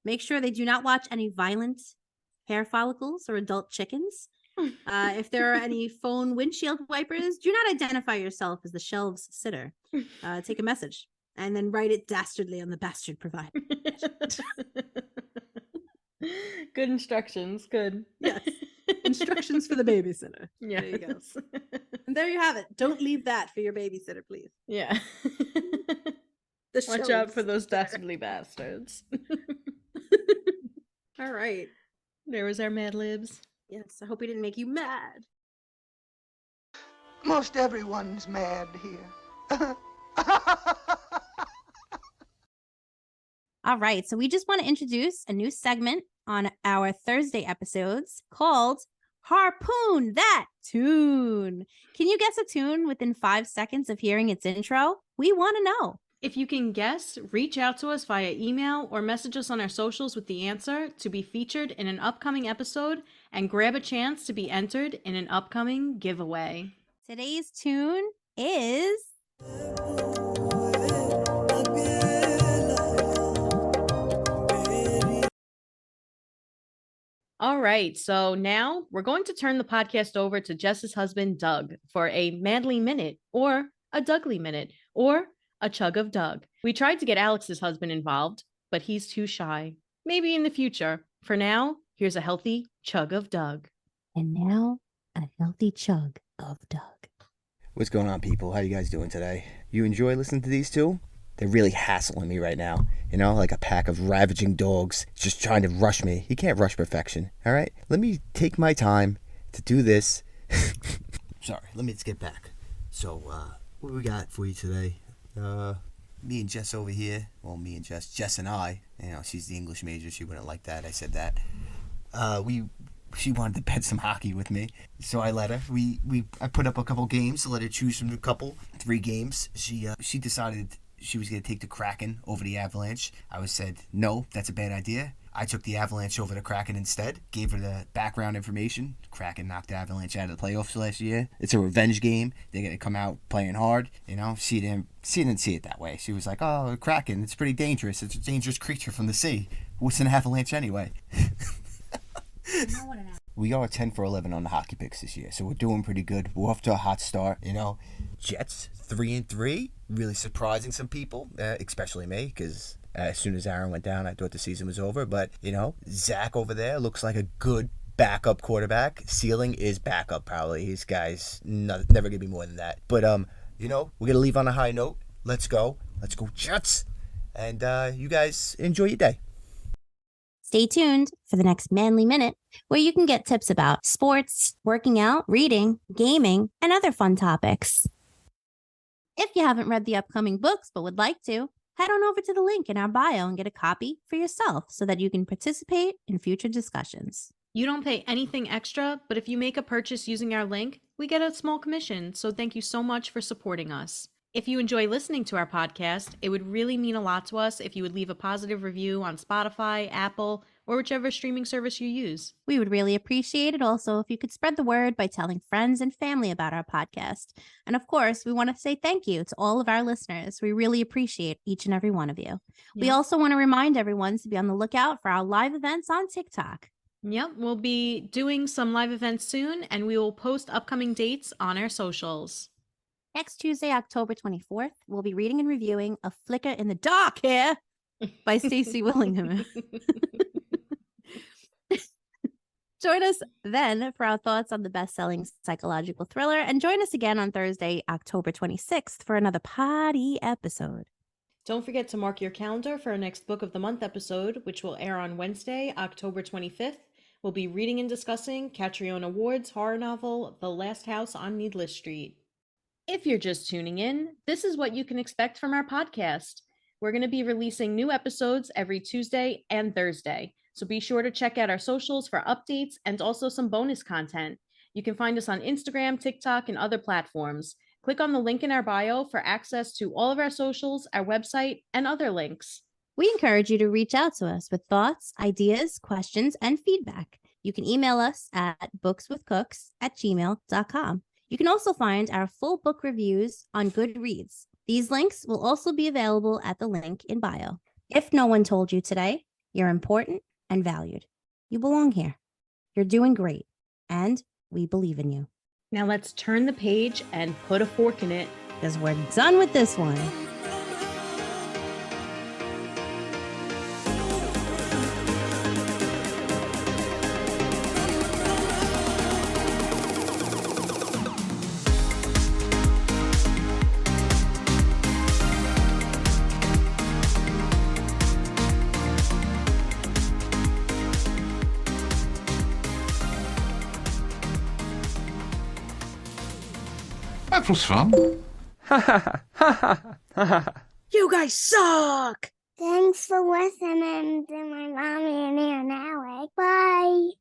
Make sure they do not watch any violent hair follicles or adult chickens. If there are any phone windshield wipers, do not identify yourself as the shelves sitter. Take a message and then write it dastardly on the bastard provider. Good instructions. Good. Yes. Instructions for the babysitter. Yeah. There you go. And there you have it. Don't leave that for your babysitter, please. Yeah. The Watch out shelves for those sitter. dastardly bastards. All right. There was our Mad Libs. Yes, I hope we didn't make you mad. Most everyone's mad here. All right, so we just want to introduce a new segment on our Thursday episodes called Harpoon That Tune. Can you guess a tune within 5 seconds of hearing its intro? We want to know. If you can guess, reach out to us via email or message us on our socials with the answer to be featured in an upcoming episode and grab a chance to be entered in an upcoming giveaway. Today's tune is All right, so now we're going to turn the podcast over to Jess's husband, Doug, for a Madly Minute, or a Dougly Minute, or a Chug of Doug. We tried to get Alex's husband involved, but he's too shy. Maybe in the future. For now, here's a healthy Chug of Doug. And now, a healthy chug of Doug. What's going on, people? How you guys doing today? You enjoy listening to these two? They're really hassling me right now. You know, like a pack of ravaging dogs just trying to rush me. You can't rush perfection, all right? Let me take my time to do this. Sorry, let me just get back. So, what we got for you today? Me and Jess over here. Well, me and Jess and I. You know, she's the English major. She wouldn't like that. I said that. She wanted to bet some hockey with me, so I let her. I put up a couple games to let her choose from a couple. 3 games. She decided she was going to take the Kraken over the Avalanche. I said, no, that's a bad idea. I took the Avalanche over the Kraken instead, gave her the background information. Kraken knocked the Avalanche out of the playoffs last year. It's a revenge game. They're going to come out playing hard. You know, she didn't see it that way. She was like, oh, Kraken, it's pretty dangerous. It's a dangerous creature from the sea. What's an Avalanche anyway? We are 10 for 11 on the hockey picks this year, so we're doing pretty good. We're off to a hot start, you know. Jets 3-3, really surprising some people, especially me, because as soon as Aaron went down, I thought the season was over. But you know, Zach over there looks like a good backup quarterback. Ceiling is backup probably. These guys never gonna be more than that. But you know, we're gonna leave on a high note. Let's go Jets, and you guys enjoy your day. Stay tuned for the next Manly Minute, where you can get tips about sports, working out, reading, gaming, and other fun topics. If you haven't read the upcoming books but would like to, head on over to the link in our bio and get a copy for yourself so that you can participate in future discussions. You don't pay anything extra, but if you make a purchase using our link, we get a small commission, so thank you so much for supporting us. If you enjoy listening to our podcast, it would really mean a lot to us if you would leave a positive review on Spotify, Apple, or whichever streaming service you use. We would really appreciate it also if you could spread the word by telling friends and family about our podcast. And of course, we want to say thank you to all of our listeners. We really appreciate each and every one of you. Yeah. We also want to remind everyone to be on the lookout for our live events on TikTok. Yep, we'll be doing some live events soon, and we will post upcoming dates on our socials. Next Tuesday, October 24th, we'll be reading and reviewing A Flicker in the Dark here by Stacey Willingham. Join us then for our thoughts on the best-selling psychological thriller, and join us again on Thursday, October 26th for another Poddy episode. Don't forget to mark your calendar for our next Book of the Month episode, which will air on Wednesday, October 25th. We'll be reading and discussing Catriona Ward's horror novel, The Last House on Needless Street. If you're just tuning in, this is what you can expect from our podcast. We're going to be releasing new episodes every Tuesday and Thursday, so be sure to check out our socials for updates and also some bonus content. You can find us on Instagram, TikTok, and other platforms. Click on the link in our bio for access to all of our socials, our website, and other links. We encourage you to reach out to us with thoughts, ideas, questions, and feedback. You can email us at bookswithcooks@gmail.com. You can also find our full book reviews on Goodreads. These links will also be available at the link in bio. If no one told you today, you're important and valued. You belong here. You're doing great, and we believe in you. Now let's turn the page and put a fork in it, because we're done with this one. That was fun. You guys suck! Thanks for listening to my mommy and Aunt Alex. Bye.